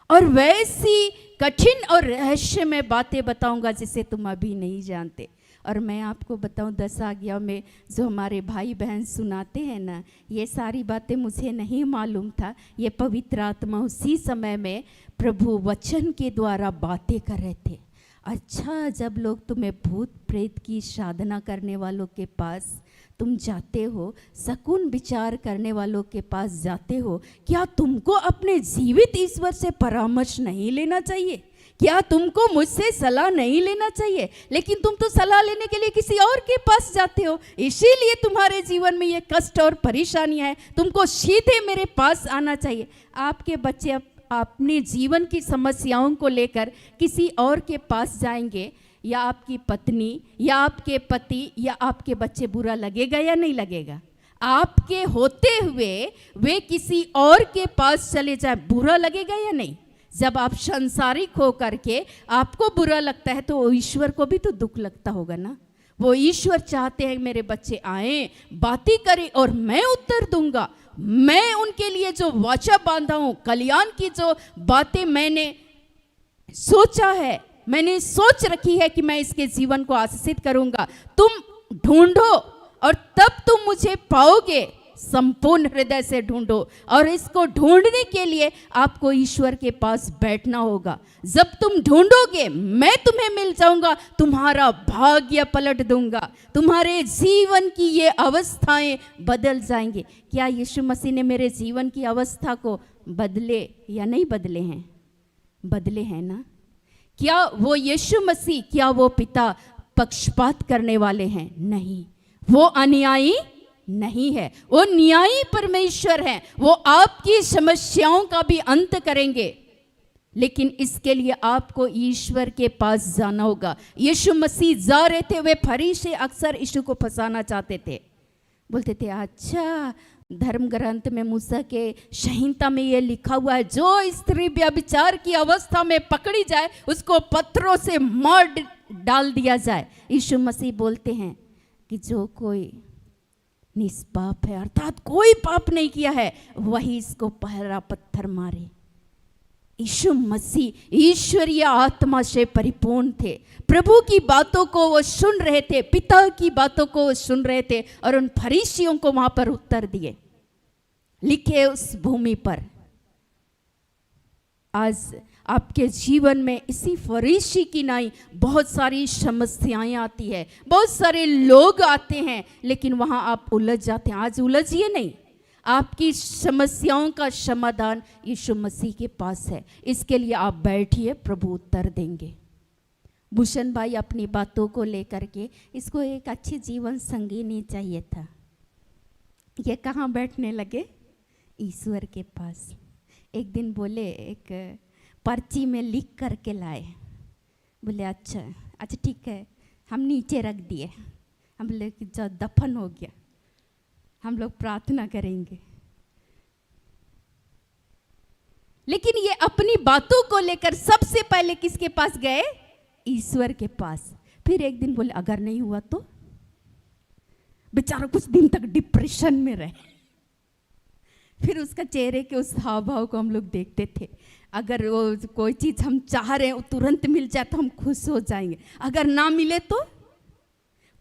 Speaker 7: और वैसी कठिन और रहस्य में बातें बताऊंगा जिसे तुम अभी नहीं जानते। और मैं आपको बताऊं, 10 आज्ञा में जो हमारे भाई बहन सुनाते हैं ना, ये सारी बातें मुझे नहीं मालूम था। ये पवित्र आत्मा उसी समय में प्रभु वचन के द्वारा बातें कर रहे थे। अच्छा, जब लोग तुम्हें भूत प्रेत की साधना करने वालों के पास तुम जाते हो, शकुन विचार करने वालों के पास जाते हो, क्या तुमको अपने जीवित ईश्वर से परामर्श नहीं लेना चाहिए? क्या तुमको मुझसे सलाह नहीं लेना चाहिए? लेकिन तुम तो सलाह लेने के लिए किसी और के पास जाते हो। इसीलिए तुम्हारे जीवन में ये कष्ट और परेशानियां हैं। तुमको सीधे मेरे पास आना चाहिए। आपके बच्चे अपने जीवन की समस्याओं को लेकर किसी और के पास जाएंगे, या आपकी पत्नी या आपके पति या आपके बच्चे, बुरा लगेगा या नहीं लगेगा? आपके होते हुए वे किसी और के पास चले जाए, बुरा लगेगा या नहीं? जब आप संसारिक हो करके आपको बुरा लगता है, तो ईश्वर को भी तो दुख लगता होगा ना। वो ईश्वर चाहते हैं मेरे बच्चे आए, बातें करें और मैं उत्तर दूंगा। मैं उनके लिए जो वाचा बांधा हूं, कल्याण की जो बातें मैंने सोचा है, मैंने सोच रखी है कि मैं इसके जीवन को आशीषित करूंगा। तुम ढूंढो और तब तुम मुझे पाओगे। संपूर्ण हृदय से ढूंढो, और इसको ढूंढने के लिए आपको ईश्वर के पास बैठना होगा। जब तुम ढूंढोगे, मैं तुम्हें मिल जाऊंगा, तुम्हारा भाग्य पलट दूंगा, तुम्हारे जीवन की ये अवस्थाएं बदल जाएंगे। क्या यीशु मसीह ने मेरे जीवन की अवस्था को बदले या नहीं बदले हैं? बदले हैं ना। क्या वो यीशु मसीह, क्या वो पिता पक्षपात करने वाले हैं? नहीं, वो अन्यायी नहीं है, वो न्यायी परमेश्वर है। वो आपकी समस्याओं का भी अंत करेंगे, लेकिन इसके लिए आपको ईश्वर के पास जाना होगा। यीशु मसीह जा रहे थे, वे फरीसी अक्सर यीशु को फंसाना चाहते थे। बोलते थे अच्छा धर्म ग्रंथ में मूसा के संहिता में ये लिखा हुआ है, जो स्त्री व्यभिचार की अवस्था में पकड़ी जाए उसको पत्थरों से मार डाल दिया जाए। यीशु मसीह बोलते हैं कि जो कोई निष्पाप है, अर्थात कोई पाप नहीं किया है, वही इसको पहला पत्थर मारे। यीशु मसीह ईश्वरीय आत्मा से परिपूर्ण थे, प्रभु की बातों को वो सुन रहे थे, पिता की बातों को वो सुन रहे थे और उन फरीसियों को वहां पर उत्तर दिए, लिखे उस भूमि पर। आज आपके जीवन में इसी फरीसी की नहीं बहुत सारी समस्याएं आती है, बहुत सारे लोग आते हैं, लेकिन वहां आप उलझ जाते हैं। आज उलझिए नहीं, आपकी समस्याओं का समाधान यीशु मसीह के पास है। इसके लिए आप बैठिए, प्रभु उत्तर देंगे। भूषण भाई अपनी बातों को लेकर के, इसको एक अच्छी जीवन संगिनी चाहिए था। ये कहाँ बैठने लगे? ईश्वर के पास। एक दिन बोले, एक पर्ची में लिख करके लाए। बोले अच्छा ठीक है, हम नीचे रख दिए। हम बोले कि जब दफन हो गया हम लोग प्रार्थना करेंगे। लेकिन ये अपनी बातों को लेकर सबसे पहले किसके पास गए? ईश्वर के पास। फिर एक दिन बोले अगर नहीं हुआ तो? बेचारा कुछ दिन तक डिप्रेशन में रहे। फिर उसका चेहरे के उस हाव भाव को हम लोग देखते थे। अगर वो कोई चीज़ हम चाह रहे हैं वो तुरंत मिल जाए तो हम खुश हो जाएंगे, अगर ना मिले तो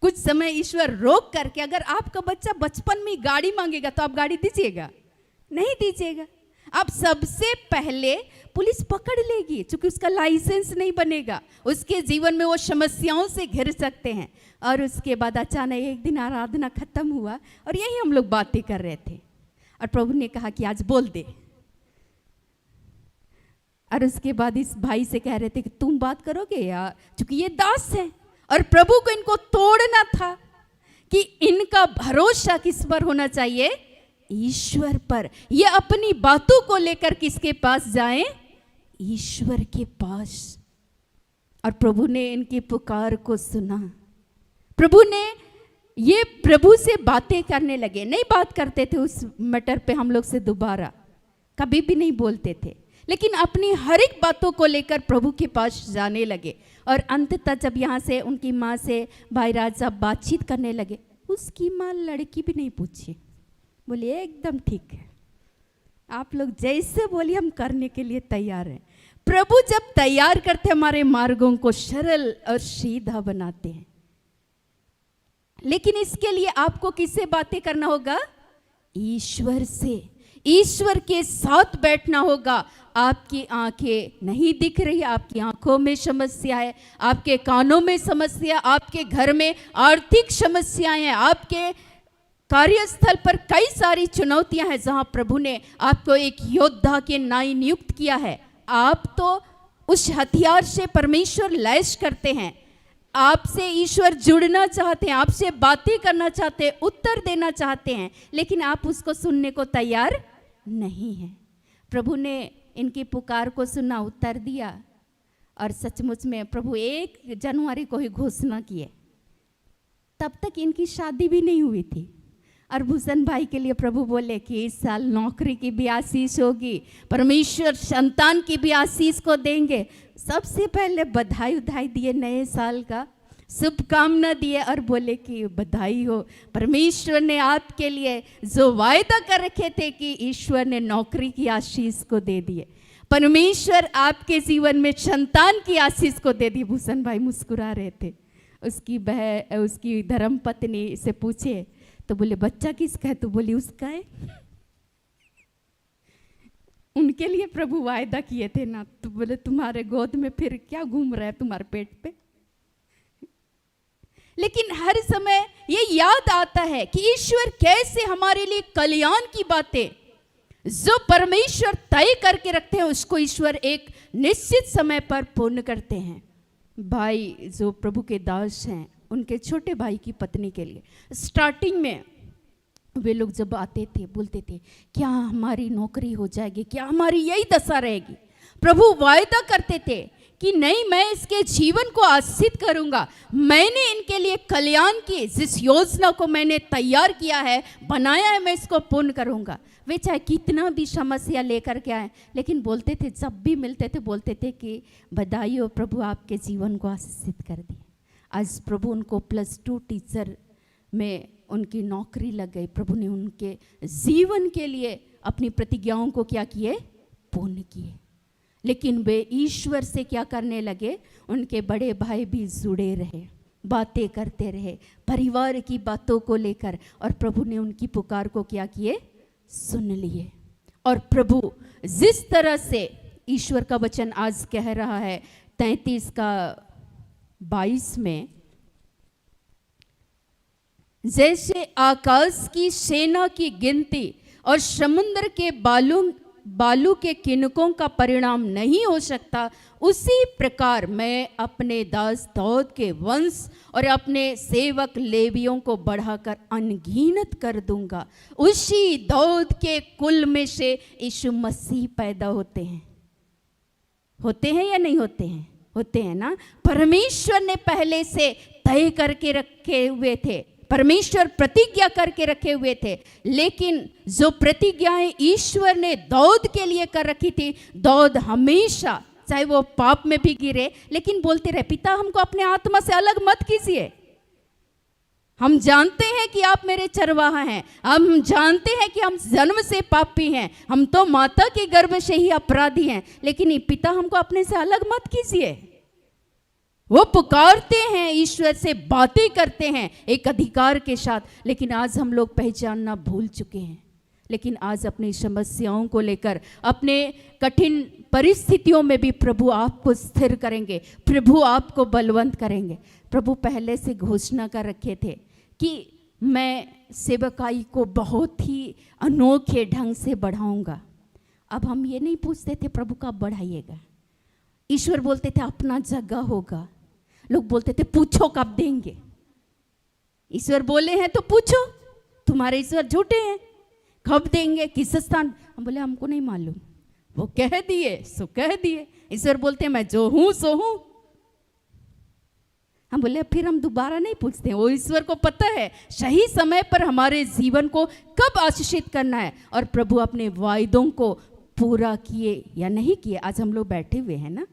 Speaker 7: कुछ समय ईश्वर रोक करके, अगर आपका बच्चा बचपन में गाड़ी मांगेगा तो आप गाड़ी दीजिएगा? नहीं दीजिएगा। आप सबसे पहले पुलिस पकड़ लेगी, क्योंकि उसका लाइसेंस नहीं बनेगा, उसके जीवन में वो समस्याओं से घिर सकते हैं। और उसके बाद अचानक एक दिन आराधना खत्म हुआ और यही हम लोग बातें कर रहे थे और प्रभु ने कहा कि आज बोल दे। और उसके बाद इस भाई से कह रहे थे कि तुम बात करोगे यार, क्योंकि ये दास है और प्रभु को इनको तोड़ना था कि इनका भरोसा किस पर होना चाहिए? ईश्वर पर। ये अपनी बातों को लेकर किसके पास जाएं? ईश्वर के पास। और प्रभु ने इनकी पुकार को सुना। प्रभु से बातें करने लगे। नहीं बात करते थे उस मैटर पे हम लोग से दोबारा, कभी भी नहीं बोलते थे, लेकिन अपनी हर एक बातों को लेकर प्रभु के पास जाने लगे। और अंततः जब यहाँ से उनकी माँ से भाई राज साहब बातचीत करने लगे, उसकी माँ लड़की भी नहीं पूछी, बोली एकदम ठीक है, आप लोग जैसे बोलिए हम करने के लिए तैयार हैं। प्रभु जब तैयार करते हमारे मार्गों को सरल और सीधा बनाते हैं। लेकिन इसके लिए आपको किससे बातें करना होगा? ईश्वर से। ईश्वर के साथ बैठना होगा। आपकी आंखें नहीं दिख रही, आपकी आंखों में समस्या है, आपके कानों में समस्या, आपके घर में आर्थिक समस्याएं हैं, आपके कार्यस्थल पर कई सारी चुनौतियां हैं जहां प्रभु ने आपको एक योद्धा के नाई नियुक्त किया है। आप तो उस हथियार से परमेश्वर लैस करते हैं। आपसे ईश्वर जुड़ना चाहते हैं, आपसे बातें करना चाहते हैं, उत्तर देना चाहते हैं, लेकिन आप उसको सुनने को तैयार नहीं हैं। प्रभु ने इनकी पुकार को सुना, उत्तर दिया और सचमुच में प्रभु 1 जनवरी को ही घोषणा किए। तब तक इनकी शादी भी नहीं हुई थी और भूषण भाई के लिए प्रभु बोले कि इस साल नौकरी की भी आशीष होगी, परमेश्वर संतान की भी आशीष को देंगे। सबसे पहले बधाई उधाई दिए, नए साल का शुभकामना दिए और बोले कि बधाई हो, परमेश्वर ने आपके लिए जो वायदा कर रखे थे कि ईश्वर ने नौकरी की आशीष को दे दिए, परमेश्वर आपके जीवन में संतान की आशीष को दे दी। भूषण भाई मुस्कुरा रहे थे। उसकी धर्मपत्नी से पूछे तो बोले बच्चा किसका है? तो बोली उसका है। उनके लिए प्रभु वायदा किए थे ना, तो बोले तुम्हारे गोद में फिर क्या घूम रहा है तुम्हारे पेट पे। लेकिन हर समय ये याद आता है कि ईश्वर कैसे हमारे लिए कल्याण की बातें जो परमेश्वर तय करके रखते हैं उसको ईश्वर एक निश्चित समय पर पूर्ण करते हैं। भाई जो प्रभु के दास हैं, उनके छोटे भाई की पत्नी के लिए स्टार्टिंग में वे लोग जब आते थे बोलते थे क्या हमारी नौकरी हो जाएगी, क्या हमारी यही दशा रहेगी। प्रभु वायदा करते थे कि नहीं, मैं इसके जीवन को आशीषित करूंगा, मैंने इनके लिए कल्याण की जिस योजना को मैंने तैयार किया है, बनाया है, मैं इसको पूर्ण करूंगा। वे चाहे कितना भी समस्या लेकर के आए, लेकिन बोलते थे, जब भी मिलते थे बोलते थे कि बधाई हो प्रभु, आपके जीवन को आशीषित कर दिए। आज प्रभु उनको +2 टीचर में उनकी नौकरी लग गई। प्रभु ने उनके जीवन के लिए अपनी प्रतिज्ञाओं को क्या किए, पूर्ण किए। लेकिन वे ईश्वर से क्या करने लगे, उनके बड़े भाई भी जुड़े रहे, बातें करते रहे परिवार की बातों को लेकर, और प्रभु ने उनकी पुकार को क्या किए, सुन लिए। और प्रभु जिस तरह से ईश्वर का वचन आज कह रहा है 33:22 में, जैसे आकाश की सेना की गिनती और समुद्र के बालू के किनकों का परिणाम नहीं हो सकता, उसी प्रकार मैं अपने दास दाऊद के वंश और अपने सेवक लेवियों को बढ़ाकर अनगिनत कर दूंगा। उसी दाऊद के कुल में से यीशु मसीह पैदा होते हैं या नहीं होते हैं? होते हैं ना। परमेश्वर ने पहले से तय करके रखे हुए थे, परमेश्वर प्रतिज्ञा करके रखे हुए थे, लेकिन जो प्रतिज्ञाएं ईश्वर ने दाऊद के लिए कर रखी थी, दाऊद हमेशा चाहे वो पाप में भी गिरे, लेकिन बोलते रहे, पिता हमको अपने आत्मा से अलग मत कीजिए, हम जानते हैं कि आप मेरे चरवाहा हैं, हम जानते हैं कि हम जन्म से पापी हैं, हम तो माता के गर्भ से ही अपराधी हैं, लेकिन पिता हमको अपने से अलग मत कीजिए। वो पुकारते हैं, ईश्वर से बातें करते हैं एक अधिकार के साथ, लेकिन आज हम लोग पहचानना भूल चुके हैं। लेकिन आज अपनी समस्याओं को लेकर, अपने कठिन परिस्थितियों में भी प्रभु आपको स्थिर करेंगे, प्रभु आपको बलवंत करेंगे। प्रभु पहले से घोषणा कर रखे थे कि मैं सेवकाई को बहुत ही अनोखे ढंग से बढ़ाऊंगा। अब हम ये नहीं पूछते थे प्रभु कब बढ़ाइएगा, ईश्वर बोलते थे अपना जगह होगा। लोग बोलते थे पूछो कब देंगे, ईश्वर बोले हैं तो पूछो, तुम्हारे ईश्वर झूठे हैं, कब देंगे, किस स्थान? हम बोले हमको नहीं मालूम, वो कह दिए सो कह दिए। ईश्वर बोलते हैं मैं जो हूं सो हूं। हम बोले फिर हम दोबारा नहीं पूछते हैं, वो ईश्वर को पता है सही समय पर हमारे जीवन को कब आशीषित करना है, और प्रभु अपने वायदों को पूरा किए या नहीं किए। आज हम लोग बैठे हुए हैं ना।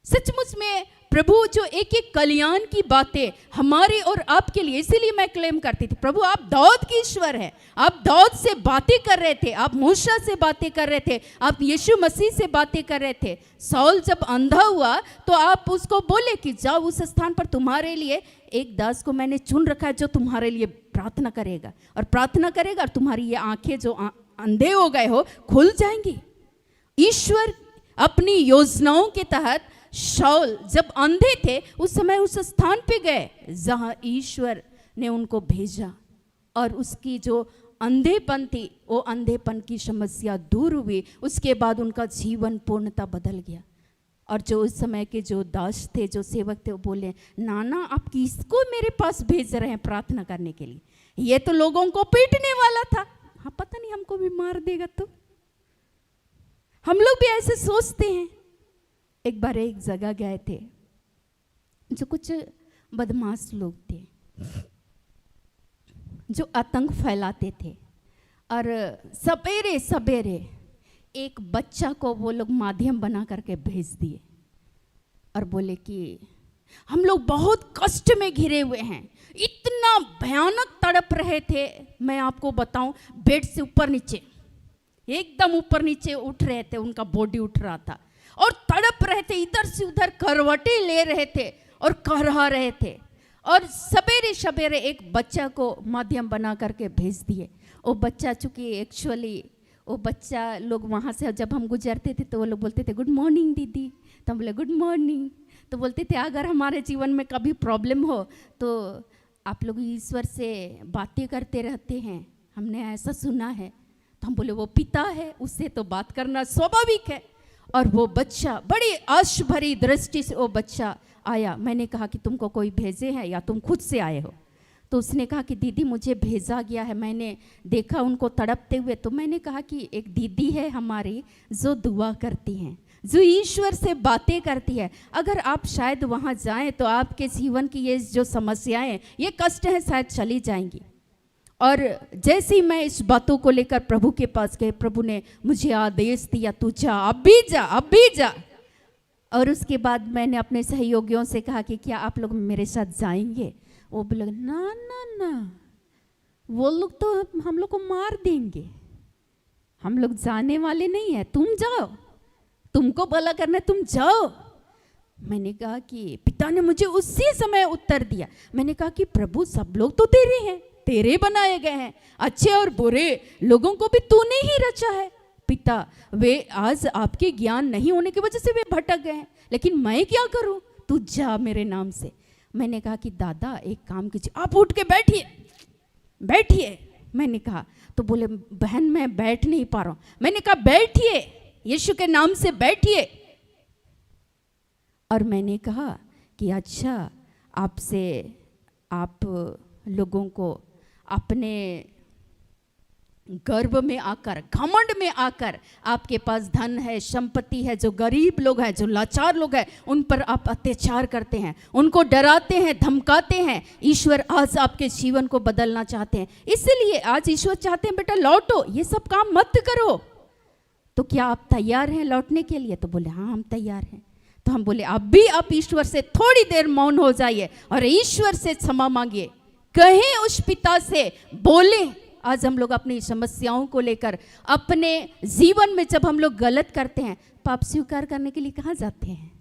Speaker 7: सचमुच में प्रभु जो एक एक कल्याण की बातें हमारे और आपके लिए, इसीलिए मैं क्लेम करती थी, प्रभु आप दाऊद की ईश्वर है, आप दाऊद से बातें कर रहे थे, आप मूसा से बातें कर रहे थे, आप यीशु मसीह से बातें कर रहे थे। साउल जब अंधा हुआ तो आप उसको बोले कि जाओ उस स्थान पर, तुम्हारे लिए एक दास को मैंने चुन रखा है जो तुम्हारे लिए प्रार्थना करेगा, और प्रार्थना करेगा और तुम्हारी ये आंखें जो अंधे हो गए हो खुल जाएंगी। ईश्वर अपनी योजनाओं के तहत शाऊल जब अंधे थे उस समय उस स्थान पे गए जहां ईश्वर ने उनको भेजा, और उसकी जो अंधेपन थी वो अंधेपन की समस्या दूर हुई। उसके बाद उनका जीवन पूर्णतः बदल गया। और जो उस समय के जो दास थे, जो सेवक थे, वो बोले नाना आप किसको मेरे पास भेज रहे हैं प्रार्थना करने के लिए, ये तो लोगों को पीटने वाला था। हाँ पता नहीं हमको भी मार देगा। तो हम लोग भी ऐसे सोचते हैं। एक बार एक जगह गए थे, जो कुछ बदमाश लोग थे जो आतंक फैलाते थे, और सवेरे सवेरे एक बच्चा को वो लोग माध्यम बना करके भेज दिए और बोले कि हम लोग बहुत कष्ट में घिरे हुए हैं, इतना भयानक तड़प रहे थे, मैं आपको बताऊं, बेड से ऊपर नीचे, एकदम ऊपर नीचे उठ रहे थे, उनका बॉडी उठ रहा था और तड़प रहे थे, इधर से उधर करवटें ले रहे थे और करहा रहे थे। और सवेरे सवेरे एक बच्चा को माध्यम बना करके भेज दिए। वो बच्चा चूँकि एक्चुअली वो बच्चा लोग वहाँ से जब हम गुजरते थे तो वो लोग बोलते थे गुड मॉर्निंग दीदी, तो हम बोले गुड मॉर्निंग। तो बोलते थे अगर हमारे जीवन में कभी प्रॉब्लम हो तो आप लोग ईश्वर से बातें करते रहते हैं, हमने ऐसा सुना है। तो हम बोले वो पिता है, उससे तो बात करना स्वाभाविक है। और वो बच्चा बड़ी आश भरी दृष्टि से वो बच्चा आया। मैंने कहा कि तुमको कोई भेजे हैं या तुम खुद से आए हो? तो उसने कहा कि दीदी मुझे भेजा गया है, मैंने देखा उनको तड़पते हुए। तो मैंने कहा कि एक दीदी है हमारी जो दुआ करती हैं, जो ईश्वर से बातें करती है। अगर आप शायद वहाँ जाएं तो आपके जीवन की ये जो समस्याएं, ये कष्ट हैं, शायद चली जाएंगी। और जैसे ही मैं इस बातों को लेकर प्रभु के पास गए, प्रभु ने मुझे आदेश दिया, तू जा, अब भी जा, अब भी जा। और उसके बाद मैंने अपने सहयोगियों से कहा कि क्या आप लोग मेरे साथ जाएंगे? वो बोले ना ना ना, वो लोग तो हम लोग को मार देंगे, हम लोग जाने वाले नहीं है, तुम जाओ, तुमको भला करना है, तुम जाओ। मैंने कहा कि पिता ने मुझे उसी समय उत्तर दिया। मैंने कहा कि प्रभु सब लोग तो तेरे हैं, तेरे बनाए गए हैं, अच्छे और बुरे लोगों को भी तूने ही रचा है। पिता, वे आज आपके ज्ञान नहीं होने की वजह से वे भटक गए हैं, लेकिन मैं क्या करूं? तू जा मेरे नाम से। मैंने कहा कि दादा एक काम कीजिए, आप उठ के बैठिए, बैठिए। मैंने कहा तो बोले बहन मैं बैठ नहीं पा रहा हूं। मैंने कहा बैठिए, यीशु के नाम से बैठिए। और मैंने कहा कि अच्छा, आपसे आप लोगों को अपने गर्व में आकर, घमंड में आकर, आपके पास धन है, संपत्ति है, जो गरीब लोग हैं, जो लाचार लोग हैं, उन पर आप अत्याचार करते हैं, उनको डराते हैं, धमकाते हैं। ईश्वर आज आपके जीवन को बदलना चाहते हैं, इसलिए आज ईश्वर चाहते हैं बेटा लौटो, ये सब काम मत करो। तो क्या आप तैयार हैं लौटने के लिए? तो बोले हाँ हम तैयार हैं। तो हम बोले अब भी आप ईश्वर से थोड़ी देर मौन हो जाइए और ईश्वर से क्षमा मांगिए, कहीं उस पिता से बोले। आज हम लोग अपनी समस्याओं को लेकर अपने जीवन में जब हम लोग गलत करते हैं, पाप स्वीकार करने के लिए कहाँ जाते हैं?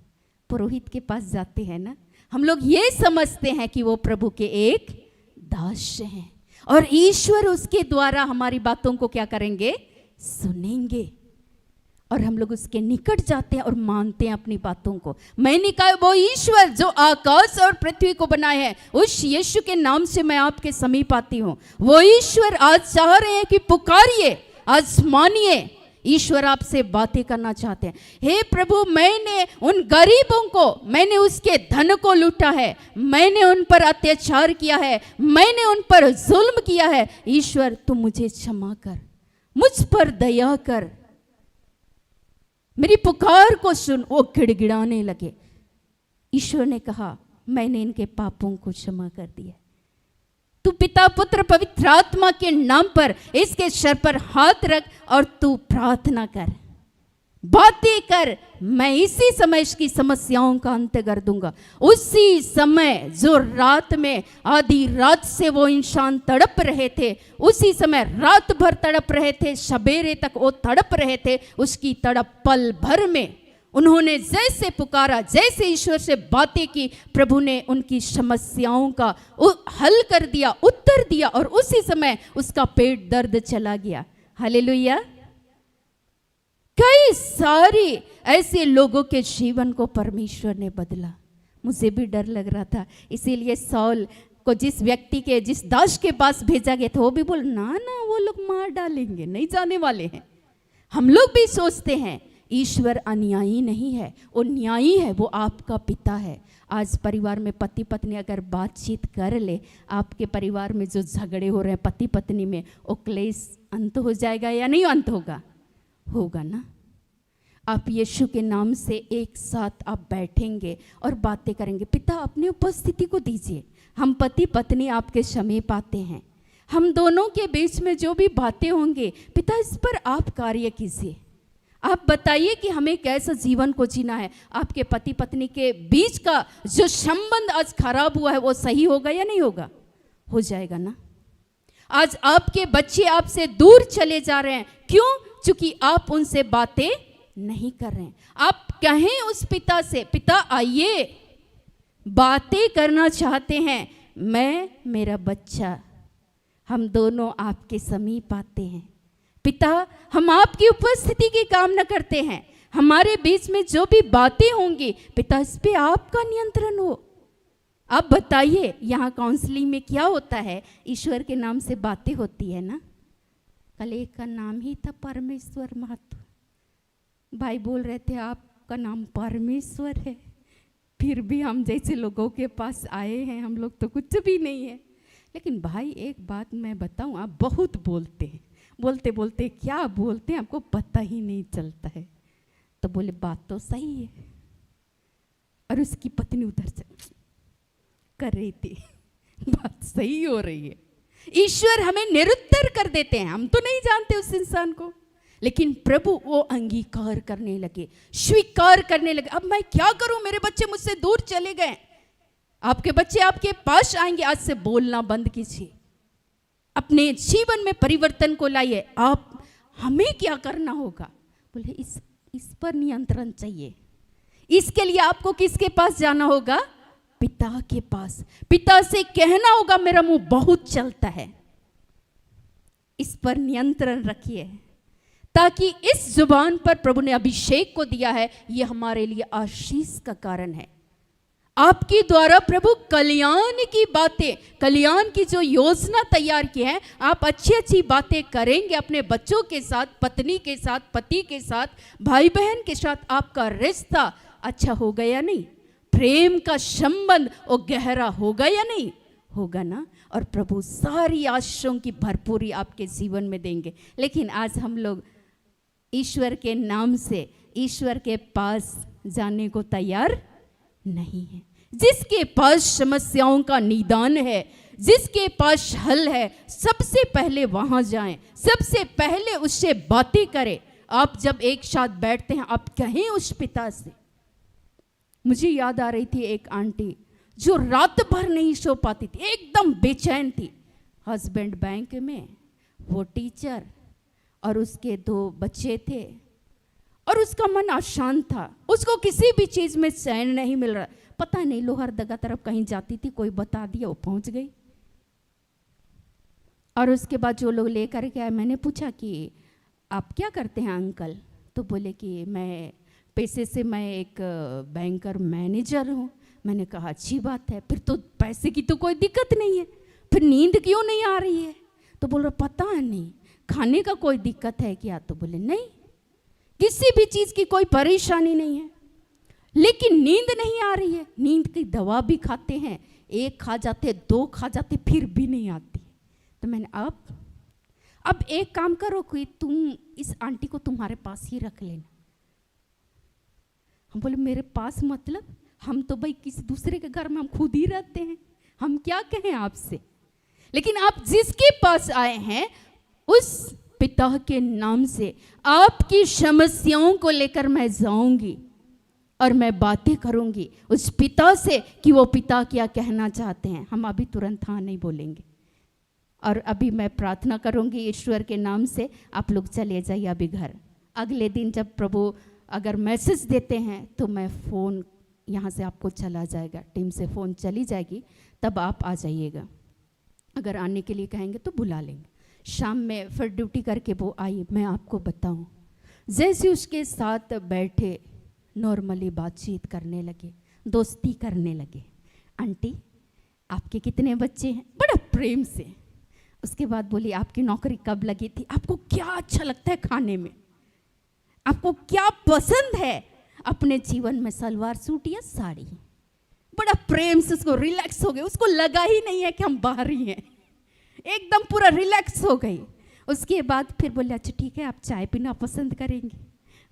Speaker 7: पुरोहित के पास जाते हैं ना। हम लोग ये समझते हैं कि वो प्रभु के एक दास हैं और ईश्वर उसके द्वारा हमारी बातों को क्या करेंगे? सुनेंगे। और हम लोग उसके निकट जाते हैं और मानते हैं अपनी बातों को। मैंने कहा वो ईश्वर जो आकाश और पृथ्वी को बनाए हैं, उस यीशु के नाम से मैं आपके समीप आती हूँ। वो ईश्वर आज चाह रहे हैं कि पुकारिए, आज मानिए। ईश्वर आपसे बातें करना चाहते हैं। हे प्रभु, मैंने उन गरीबों को, मैंने उसके धन को लूटा है, मैंने उन पर अत्याचार किया है, मैंने उन पर जुल्म किया है। ईश्वर तू मुझे क्षमा कर, मुझ पर दया कर, मेरी पुकार को सुन। वो गिड़गिड़ाने लगे। ईश्वर ने कहा मैंने इनके पापों को क्षमा कर दिया। तू पिता, पुत्र, पवित्र आत्मा के नाम पर इसके सर पर हाथ रख और तू प्रार्थना कर, बातें कर। मैं इसी समय इसकी समस्याओं का अंत कर दूंगा। उसी समय जो रात में आधी रात से वो इंसान तड़प रहे थे, उसी समय रात भर तड़प रहे थे, सवेरे तक वो तड़प रहे थे, उसकी तड़प पल भर में उन्होंने जैसे पुकारा, जैसे ईश्वर से बातें की, प्रभु ने उनकी समस्याओं का हल कर दिया, उत्तर दिया और उसी समय उसका पेट दर्द चला गया। हालेलुया। कई सारे ऐसे लोगों के जीवन को परमेश्वर ने बदला। मुझे भी डर लग रहा था, इसीलिए सौल को जिस व्यक्ति के, जिस दास के पास भेजा गया था, वो भी बोल ना ना वो लोग मार डालेंगे, नहीं जाने वाले हैं। हम लोग भी सोचते हैं ईश्वर अन्यायी नहीं है, वो न्यायी है, वो आपका पिता है। आज परिवार में पति पत्नी अगर बातचीत कर ले, आपके परिवार में जो झगड़े हो रहे हैं पति पत्नी में, वो क्लेश अंत हो जाएगा या नहीं अंत होगा? होगा ना। आप यीशु के नाम से एक साथ आप बैठेंगे और बातें करेंगे। पिता अपनी उपस्थिति को दीजिए, हम पति पत्नी आपके समीप आते हैं, हम दोनों के बीच में जो भी बातें होंगे पिता इस पर आप कार्य कीजिए। आप बताइए कि हमें कैसा जीवन को जीना है। आपके पति पत्नी के बीच का जो संबंध आज खराब हुआ है वो सही होगा या नहीं होगा? हो जाएगा ना। आज आपके बच्चे आपसे दूर चले जा रहे हैं, क्यों? क्योंकि आप उनसे बातें नहीं कर रहे हैं। आप कहें उस पिता से, पिता आइए, बातें करना चाहते हैं, मैं मेरा बच्चा, हम दोनों आपके समीप आते हैं। पिता, हम आपकी उपस्थिति की कामना करते हैं, हमारे बीच में जो भी बातें होंगी पिता इस पे आपका नियंत्रण हो। आप बताइए यहाँ काउंसलिंग में क्या होता है? ईश्वर के नाम से बातें होती है ना। कल एक का नाम ही था परमेश्वर महत्व। भाई बोल रहे थे आपका नाम परमेश्वर है, फिर भी हम जैसे लोगों के पास आए हैं, हम लोग तो कुछ भी नहीं है। लेकिन भाई एक बात मैं बताऊं, आप बहुत बोलते हैं, बोलते बोलते क्या बोलते हैं आपको पता ही नहीं चलता है। तो बोले बात तो सही है। और उसकी पत्नी उधर से कर रही थी, बात सही हो रही है। ईश्वर हमें निरुत्तर कर देते हैं, हम तो नहीं जानते उस इंसान को, लेकिन प्रभु वो अंगीकार करने लगे, स्वीकार करने लगे। अब मैं क्या करूं, मेरे बच्चे मुझसे दूर चले गए। आपके बच्चे आपके पास आएंगे, आज से बोलना बंद कीजिए, अपने जीवन में परिवर्तन को लाइए। आप हमें क्या करना होगा, बोले इस पर नियंत्रण चाहिए। इसके लिए आपको किसके पास जाना होगा, पिता के पास। पिता से कहना होगा मेरा मुंह बहुत चलता है, इस पर नियंत्रण रखिए, ताकि इस जुबान पर प्रभु ने अभिषेक को दिया है, यह हमारे लिए आशीष का कारण है। आपके द्वारा प्रभु कल्याण की बातें, कल्याण की जो योजना तैयार की है, आप अच्छी अच्छी बातें करेंगे अपने बच्चों के साथ, पत्नी के साथ, पति के साथ, भाई बहन के साथ। आपका रिश्ता अच्छा होगा या नहीं, प्रेम का संबंध वो गहरा होगा या नहीं, होगा ना। और प्रभु सारी आशीषों की भरपूरी आपके जीवन में देंगे। लेकिन आज हम लोग ईश्वर के नाम से ईश्वर के पास जाने को तैयार नहीं है। जिसके पास समस्याओं का निदान है, जिसके पास हल है, सबसे पहले वहां जाएं, सबसे पहले उससे बातें करें। आप जब एक साथ बैठते हैं, आप कहें उस पिता से। मुझे याद आ रही थी एक आंटी जो रात भर नहीं सो पाती थी, एकदम बेचैन थी। हस्बैंड बैंक में, वो टीचर, और उसके 2 बच्चे थे, और उसका मन अशांत था। उसको किसी भी चीज में चैन नहीं मिल रहा। पता नहीं लोहरदगा तरफ कहीं जाती थी, कोई बता दिया, वो पहुंच गई। और उसके बाद जो लोग लेकर के आए, मैंने पूछा कि आप क्या करते हैं अंकल, तो बोले कि मैं पैसे से मैं एक बैंकर मैनेजर हूँ। मैंने कहा अच्छी बात है, फिर तो पैसे की तो कोई दिक्कत नहीं है, फिर नींद क्यों नहीं आ रही है। तो बोल रहा पता नहीं, खाने का कोई दिक्कत है क्या, तो बोले नहीं, किसी भी चीज़ की कोई परेशानी नहीं है, लेकिन नींद नहीं आ रही है। नींद की दवा भी खाते हैं, 1 खा जाते, 2 खा जाते, फिर भी नहीं आती। तो मैंने अब एक काम करो कि तुम इस आंटी को तुम्हारे पास ही रख लेना। हम बोले मेरे पास मतलब, हम तो भाई किसी दूसरे के घर में हम खुद ही रहते हैं, हम क्या कहें आपसे। लेकिन आप जिसके पास आए हैं, उस पिता के नाम से आपकी समस्याओं को लेकर मैं जाऊंगी और मैं बातें करूंगी उस पिता से कि वो पिता क्या कहना चाहते हैं। हम अभी तुरंत हाँ नहीं बोलेंगे, और अभी मैं प्रार्थना करूंगी ईश्वर के नाम से। आप लोग चले जाइए अभी घर। अगले दिन जब प्रभु अगर मैसेज देते हैं तो मैं फ़ोन यहाँ से आपको चला जाएगा, टीम से फ़ोन चली जाएगी, तब आप आ जाइएगा। अगर आने के लिए कहेंगे तो बुला लेंगे। शाम में फिर ड्यूटी करके वो आई। मैं आपको बताऊं, जैसे उसके साथ बैठे नॉर्मली बातचीत करने लगे, दोस्ती करने लगे। आंटी आपके कितने बच्चे हैं, बड़ा प्रेम से। उसके बाद बोली आपकी नौकरी कब लगी थी, आपको क्या अच्छा लगता है खाने में, आपको क्या पसंद है अपने जीवन में, सलवार सूट या साड़ी। बड़ा प्रेम से उसको रिलैक्स हो गए, उसको लगा ही नहीं है कि हम बाहर ही हैं, एकदम पूरा रिलैक्स हो गई। उसके बाद फिर बोले अच्छा ठीक है, आप चाय पीना पसंद करेंगे।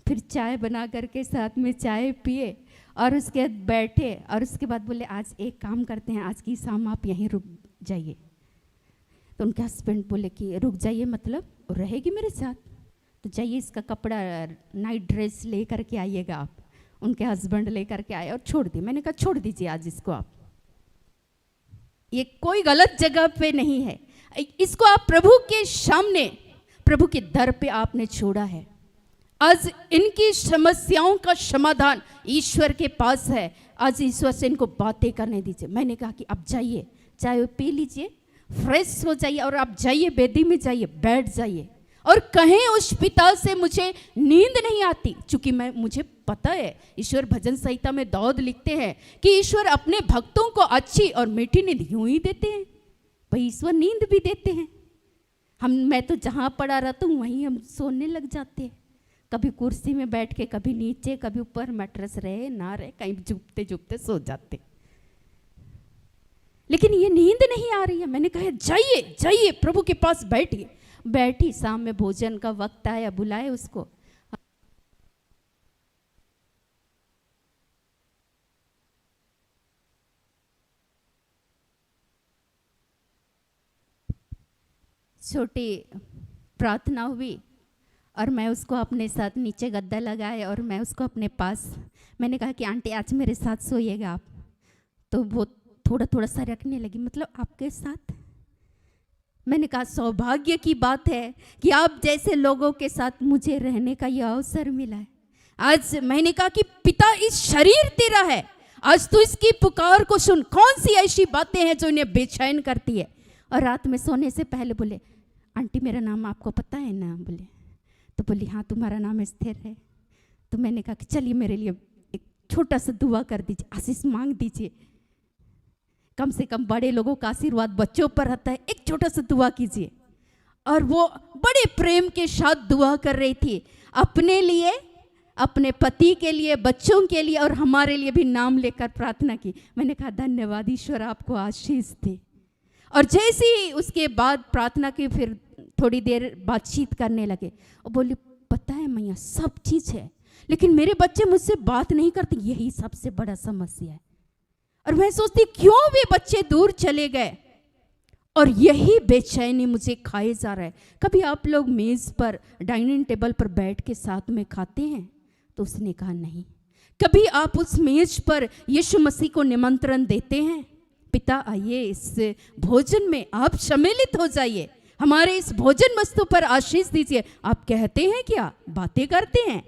Speaker 7: फिर चाय बना करके साथ में चाय पिए और उसके बाद बैठे, और उसके बाद बोले आज एक काम करते हैं, आज की शाम आप यहीं रुक जाइए। तो उनके हस्बैंड बोले कि रुक जाइए मतलब रहेगी मेरे साथ, तो जाइए इसका कपड़ा नाइट ड्रेस ले करके आइएगा आप। उनके हस्बैंड ले करके आए और छोड़ दी। मैंने कहा छोड़ दीजिए आज इसको आप, ये कोई गलत जगह पे नहीं है, इसको आप प्रभु के सामने, प्रभु के दर पे आपने छोड़ा है। आज इनकी समस्याओं का समाधान ईश्वर के पास है। आज ईश्वर से इनको बातें करने दीजिए। मैंने कहा कि आप जाइए, चाय पी लीजिए, फ्रेश हो जाइए, और आप जाइए बेदी में जाइए, बैठ जाइए और कहें उस पिता से मुझे नींद नहीं आती। चूंकि मुझे पता है, ईश्वर भजन संहिता में दाऊद लिखते हैं कि ईश्वर अपने भक्तों को अच्छी और मीठी नींद यूं ही देते हैं। भाई ईश्वर नींद भी देते हैं। मैं तो जहाँ पड़ा रहता हूँ वहीं हम सोने लग जाते हैं, कभी कुर्सी में बैठ के, कभी नीचे, कभी ऊपर, मैट्रेस रहे ना रहे, कहीं झुकते झुकते सो जाते। लेकिन ये नींद नहीं आ रही है। मैंने कहा जाइए जाइए प्रभु के पास बैठिए। बैठी, शाम में भोजन का वक्त आया, बुलाए उसको। छोटी प्रार्थना हुई और मैं उसको अपने साथ नीचे गद्दा लगाए और मैं उसको अपने पास, मैंने कहा कि आंटी आज मेरे साथ सोइएगा आप। तो वो थोड़ा थोड़ा सा रखने लगी, मतलब आपके साथ। मैंने कहा सौभाग्य की बात है कि आप जैसे लोगों के साथ मुझे रहने का यह अवसर मिला है। आज मैंने कहा कि पिता इस शरीर तेरा है, आज तू इसकी पुकार को सुन। कौन सी ऐसी बातें हैं जो इन्हें बेचैन करती है। और रात में सोने से पहले बोले आंटी मेरा नाम आपको पता है ना। बोले तो बोली हाँ तुम्हारा नाम स्थिर है। तो मैंने कहा कि चलिए मेरे लिए एक छोटा सा दुआ कर दीजिए, आशीष मांग दीजिए। कम से कम बड़े लोगों का आशीर्वाद बच्चों पर रहता है, एक छोटा सा दुआ कीजिए। और वो बड़े प्रेम के साथ दुआ कर रही थी, अपने लिए, अपने पति के लिए, बच्चों के लिए और हमारे लिए भी नाम लेकर प्रार्थना की। मैंने कहा धन्यवाद ईश्वर आपको आशीष दे। और जैसे ही उसके बाद प्रार्थना की, फिर थोड़ी देर बातचीत करने लगे और बोली पता है मैया सब चीज़ है लेकिन मेरे बच्चे मुझसे बात नहीं करते, यही सबसे बड़ा समस्या है। और मैं सोचती क्यों वे बच्चे दूर चले गए और यही बेचैनी मुझे खाए जा रहा है। कभी आप लोग मेज़ पर, डाइनिंग टेबल पर बैठ के साथ में खाते हैं? तो उसने कहा नहीं। कभी आप उस मेज पर यीशु मसीह को निमंत्रण देते हैं, पिता आइए इस भोजन में आप सम्मिलित हो जाइए, हमारे इस भोजन वस्तु पर आशीष दीजिए। आप कहते हैं क्या? बातें करते हैं।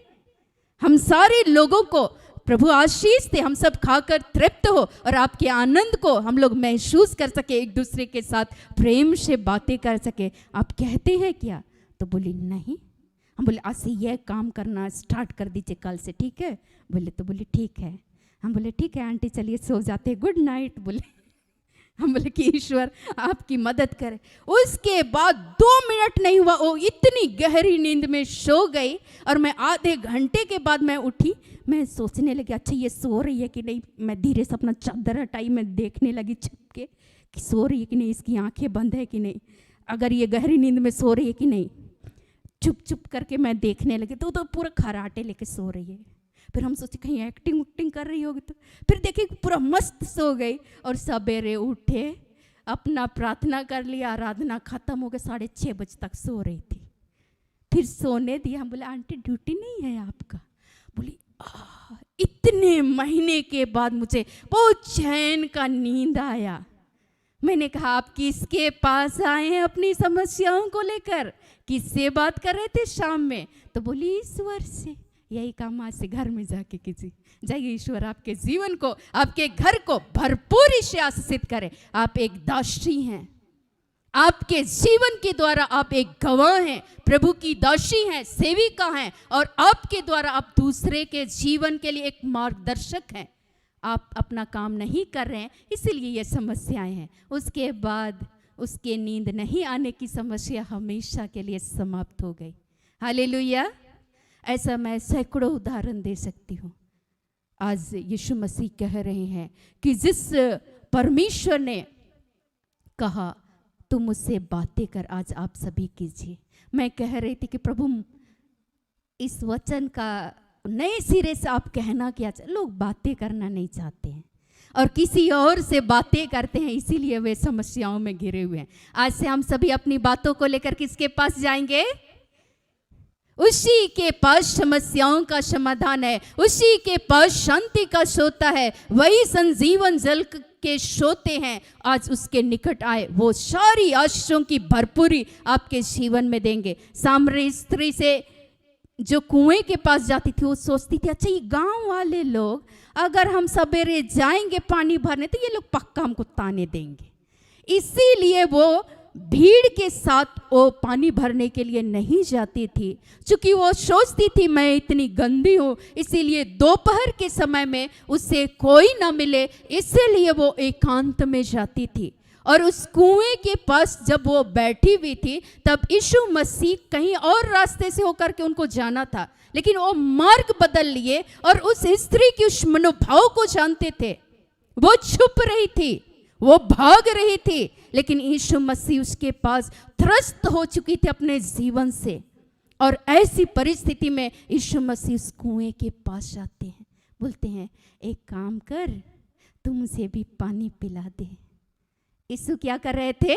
Speaker 7: हम सारे लोगों को प्रभु आशीष दे, हम सब खाकर तृप्त हो और आपके आनंद को हम लोग महसूस कर सके, एक दूसरे के साथ प्रेम से बातें कर सके। आप कहते हैं क्या? तो बोली नहीं। हम बोले आज से यह काम करना स्टार्ट कर दीजिए कल से, ठीक है? बोले तो बोली ठीक है। हम बोले ठीक है आंटी चलिए सो जाते, गुड नाइट। बोले हम बोले कि ईश्वर आपकी मदद करे। उसके बाद 2 मिनट नहीं हुआ वो इतनी गहरी नींद में सो गई। और मैं आधे घंटे के बाद मैं उठी, मैं सोचने लगी अच्छा ये सो रही है कि नहीं। मैं धीरे से अपना चादर हटाई, मैं देखने लगी छिप के कि सो रही है कि नहीं, इसकी आंखें बंद है कि नहीं, अगर ये गहरी नींद में सो रही है कि नहीं। चुप चुप करके मैं देखने लगी तो पूरा खराटे लेके सो रही है। फिर हम सोचे कहीं एक्टिंग उक्टिंग कर रही होगी, तो फिर देखिए पूरा मस्त सो गई। और सवेरे उठे, अपना प्रार्थना कर लिया, आराधना खत्म हो गई, 6:30 बजे तक सो रही थी। फिर सोने दिया। हम बोले आंटी ड्यूटी नहीं है आपका? बोली इतने महीने के बाद मुझे बहुत चैन का नींद आया। मैंने कहा आप किसके पास आए हैं अपनी समस्याओं को लेकर? किससे बात कर रहे थे शाम में? तो बोली ईश्वर से। यही काम आज से घर में जाके कीजिए। जाइए, ईश्वर आपके जीवन को, आपके घर को भरपूरी से आशीषित करे। आप एक दासी हैं, आपके जीवन के द्वारा आप एक गवाह हैं, प्रभु की दासी हैं, सेविका हैं, और आपके द्वारा आप दूसरे के जीवन के लिए एक मार्गदर्शक हैं। आप अपना काम नहीं कर रहे हैं, इसीलिए ये समस्याएं हैं। उसके बाद उसके नींद नहीं आने की समस्या हमेशा के लिए समाप्त हो गई। हालेलुया। ऐसा मैं सैकड़ों उदाहरण दे सकती हूँ। आज यीशु मसीह कह रहे हैं कि जिस परमेश्वर ने कहा तुम मुझसे बातें कर, आज आप सभी कीजिए। मैं कह रही थी कि प्रभु इस वचन का नए सिरे से आप कहना क्या चाहते? लोग बातें करना नहीं चाहते हैं और किसी और से बातें करते हैं, इसीलिए वे समस्याओं में घिरे हुए हैं। आज से हम सभी अपनी बातों को लेकर किसके पास जाएंगे? उसी के पास समस्याओं का समाधान है, उसी के पास शांति का सोता है, वही संजीवन जल के सोते हैं। आज उसके निकट आए, वो सारी आशीषों की भरपूरी आपके जीवन में देंगे। सामरी स्त्री से जो कुएं के पास जाती थी, वो सोचती थी अच्छा ये गांव वाले लोग अगर हम सवेरे जाएंगे पानी भरने तो ये लोग पक्का हमको ताने देंगे, इसीलिए वो भीड़ के साथ वो पानी भरने के लिए नहीं जाती थी। क्योंकि वो सोचती थी मैं इतनी गंदी हूँ, इसीलिए दोपहर के समय में उससे कोई ना मिले, इसलिए वो एकांत में जाती थी। और उस कुएं के पास जब वो बैठी हुई थी, तब यीशु मसीह कहीं और रास्ते से होकर के उनको जाना था, लेकिन वो मार्ग बदल लिए और उस स्त्री की उस मनोभाव को जानते थे। वो छुप रही थी, वो भाग रही थी, लेकिन यीशु मसीह उसके पास त्रस्त हो चुकी थी अपने जीवन से। और ऐसी परिस्थिति में यीशु मसीह उस कुएं के पास जाते हैं, बोलते हैं एक काम कर, तू मुझे भी पानी पिला दे। यीशु क्या कर रहे थे?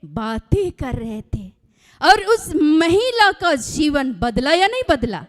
Speaker 7: बातें कर रहे थे। और उस महिला का जीवन बदला या नहीं बदला?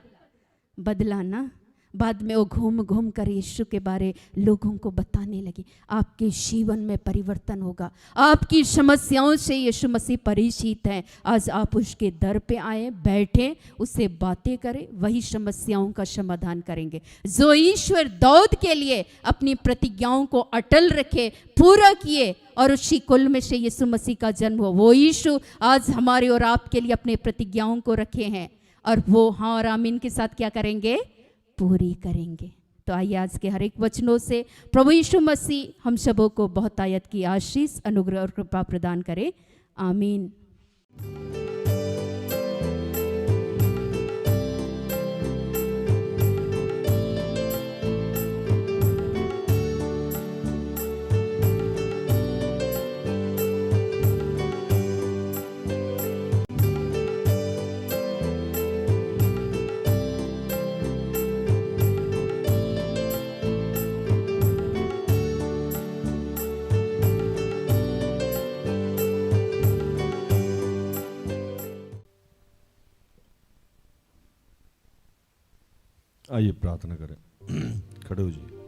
Speaker 7: बदला ना। बाद में वो घूम घूम कर यीशु के बारे लोगों को बताने लगी। आपके जीवन में परिवर्तन होगा, आपकी समस्याओं से यीशु मसीह परिचित है। आज आप उसके दर पे आए, बैठे, उससे बातें करें, वही समस्याओं का समाधान करेंगे। जो ईश्वर दाऊद के लिए अपनी प्रतिज्ञाओं को अटल रखे, पूरा किए, और उसी कुल में से यीशु मसीह का जन्म हो, वो यीशु आज हमारे और आपके लिए अपने प्रतिज्ञाओं को रखे हैं, और वो हाँ और आमीन के साथ क्या करेंगे? पूरी करेंगे। तो आइए आज के हर एक वचनों से प्रभु यीशु मसीह हम सबों को बहुत आयत की आशीष, अनुग्रह और कृपा प्रदान करे। आमीन।
Speaker 8: आइए प्रार्थना करें। खड़े हो जाइए।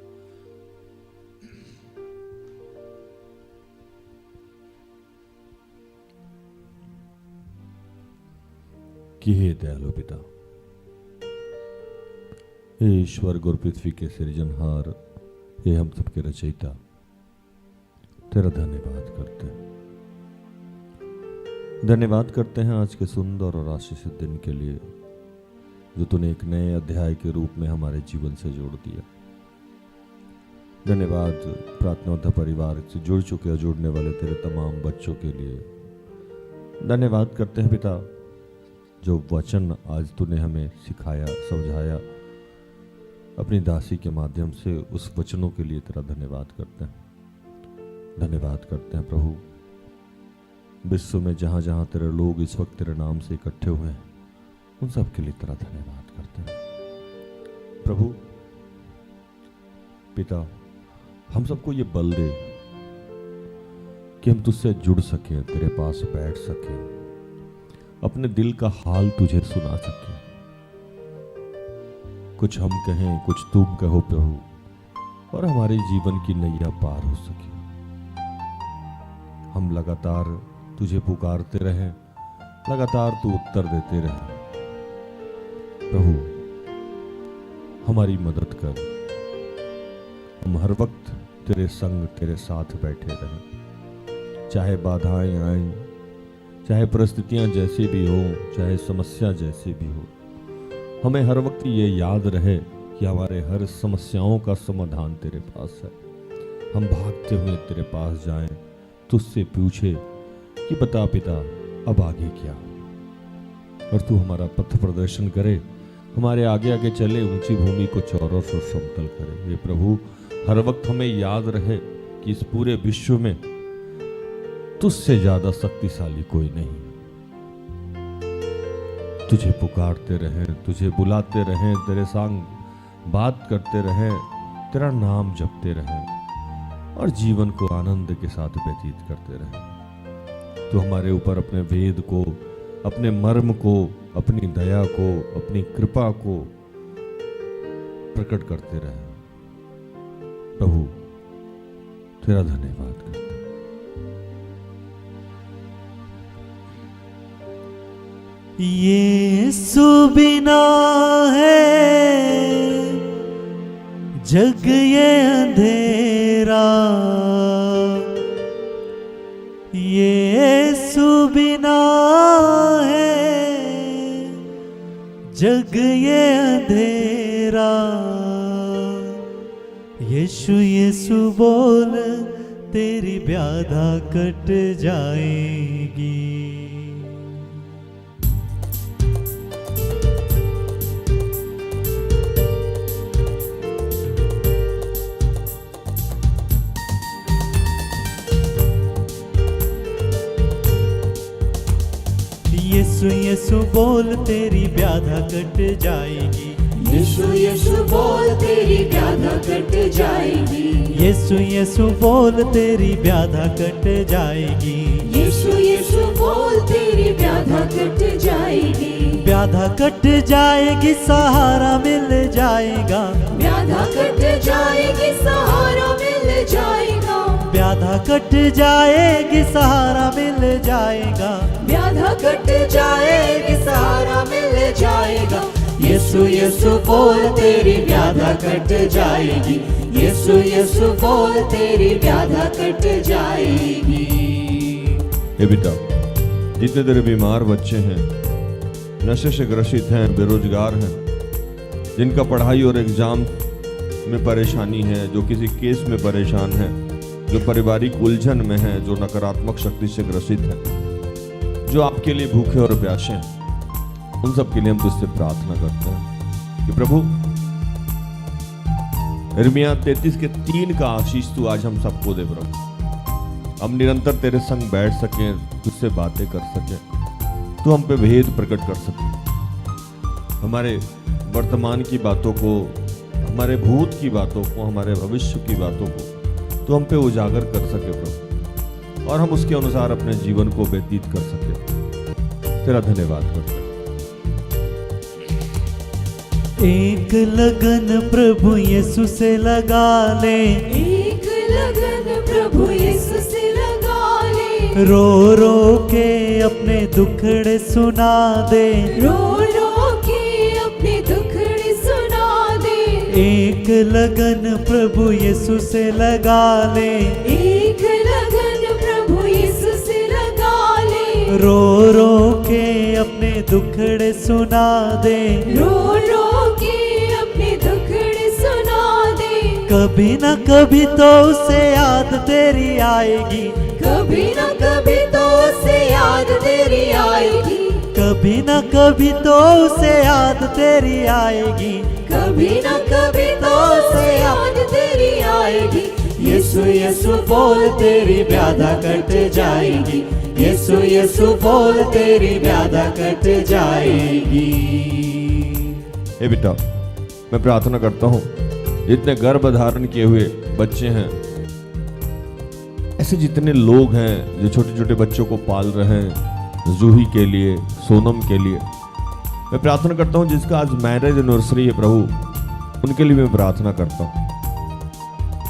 Speaker 8: कि हे दयालु पिता, हे ईश्वर गुरु पृथ्वी के सृजनहार, हे हम सबके रचयिता, तेरा धन्यवाद करते हैं। धन्यवाद करते हैं आज के सुंदर और आशीषित दिन के लिए, जो तूने एक नए अध्याय के रूप में हमारे जीवन से जोड़ दिया। धन्यवाद प्रार्थना परिवार से जुड़ चुके और जुड़ने वाले तेरे तमाम बच्चों के लिए। धन्यवाद करते हैं पिता, जो वचन आज तूने हमें सिखाया, समझाया अपनी दासी के माध्यम से, उस वचनों के लिए तेरा धन्यवाद करते हैं। धन्यवाद करते हैं प्रभु, विश्व में जहां जहां तेरे लोग इस वक्त तेरे नाम से इकट्ठे हुए हैं, उन सब के लिए तेरा धन्यवाद करते हैं। प्रभु पिता, हम सबको ये बल दे कि हम तुझसे जुड़ सके, तेरे पास बैठ सके, अपने दिल का हाल तुझे सुना सके। कुछ हम कहें, कुछ तुम कहो प्रभु, और हमारे जीवन की नैया पार हो सके। हम लगातार तुझे पुकारते रहें, लगातार तू उत्तर देते रहे। प्रभु हमारी मदद कर, हम हर वक्त तेरे संग, तेरे साथ बैठे रहें। चाहे बाधाएं आएं, चाहे परिस्थितियां जैसी भी हो, चाहे समस्या जैसी भी हो, हमें हर वक्त ये याद रहे कि हमारे हर समस्याओं का समाधान तेरे पास है। हम भागते हुए तेरे पास जाएं, तुझसे पूछे कि बता पिता अब आगे क्या, और तू हमारा पथ प्रदर्शन करे, हमारे आगे आगे चले, ऊंची भूमि को चौरों से समतल करे। ये प्रभु हर वक्त हमें याद रहे कि इस पूरे विश्व में तुझसे ज्यादा शक्तिशाली कोई नहीं। तुझे पुकारते रहें, तुझे बुलाते रहें, तेरे संग बात करते रहें, तेरा नाम जपते रहें, और जीवन को आनंद के साथ व्यतीत करते रहें। तो हमारे ऊपर अपने वेद को, अपने मर्म को, अपनी दया को, अपनी कृपा को प्रकट करते रहे। प्रभु तेरा धन्यवाद करते हैं।
Speaker 5: यीशु बिना है जग ये अंधेरा, यीशु बिना है जग ये अंधेरा। यीशु यीशु बोल, तेरी व्याधा कट जाएगी। यीशु यीशु बोल तेरी व्याधा कट जाएगी।
Speaker 4: यीशु यीशु बोल तेरी व्याधा कट जाएगी।
Speaker 5: यीशु यीशु बोल तेरी व्याधा कट जाएगी।
Speaker 4: यीशु यीशु बोल तेरी व्याधा कट जाएगी।
Speaker 5: व्याधा कट जाएगी, सहारा मिल जाएगा।
Speaker 4: व्याधा कट जाएगी, सहारा मिल जाएगा।
Speaker 5: व्याधा कट जाएगी, सहारा मिल जाएगा।
Speaker 4: व्याधा कट जाएगी, सहारा मिल जाएगा। यीशु यीशु बोल तेरी व्याधा कट जाएगी। यीशु यीशु बोल तेरी व्याधा कट जाएगी।
Speaker 8: हे बेटा, जितने तेरे बीमार बच्चे हैं, नशे से ग्रसित हैं, बेरोजगार हैं, जिनका पढ़ाई और एग्जाम में परेशानी है, जो किसी केस में परेशान है, जो पारिवारिक उलझन में है, जो नकारात्मक शक्ति से ग्रसित है, जो आपके लिए भूखे और प्यासे हैं, उन सब के लिए हम तुझसे प्रार्थना करते हैं कि प्रभु यिर्मयाह 33:3 का आशीष तू आज हम सबको दे प्रभु। हम निरंतर तेरे संग बैठ सकें, तुझसे बातें कर सकें, तू हम पे भेद प्रकट कर सके। हमारे वर्तमान की बातों को, हमारे भूत की बातों को, हमारे भविष्य की बातों को तू हम पे उजागर कर सके प्रभु, और हम उसके अनुसार अपने जीवन को व्यतीत कर सके। तेरा धन्यवाद करते हैं।
Speaker 5: एक लगन प्रभु यीशु से लगा ले।
Speaker 4: एक लगन प्रभु यीशु से लगा ले।
Speaker 5: रो रो के अपने दुखड़े सुना दे।
Speaker 4: रो रो के अपने दुखड़े सुना दे।
Speaker 5: एक लगन प्रभु यीशु से लगा ले।
Speaker 4: एक लगन प्रभु यीशु से लगा ले।
Speaker 5: रो रो के अपने दुखड़े सुना दे।
Speaker 4: रो रो के अपने दुखड़े सुना दे।
Speaker 5: कभी न कभी तो उसे याद तेरी आएगी।
Speaker 4: कभी न कभी तो उसे याद तेरी आएगी।
Speaker 5: कभी न कभी तो उसे याद तेरी आएगी।
Speaker 4: कभी न कभी तो उसे याद तेरी आएगी। यीशु यीशु बोल तेरी व्याधा कट जाएगी। यीशु यीशु बोल तेरी व्याधा कट जाएगी।
Speaker 8: हे बेटा, मैं प्रार्थना करता हूँ जितने गर्भ धारण किए हुए बच्चे हैं, ऐसे जितने लोग हैं जो छोटे छोटे बच्चों को पाल रहे हैं, जूही के लिए, सोनम के लिए, मैं प्रार्थना करता हूँ जिसका आज मैरिज एनिवर्सरी है प्रभु, उनके लिए मैं प्रार्थना करता हूँ।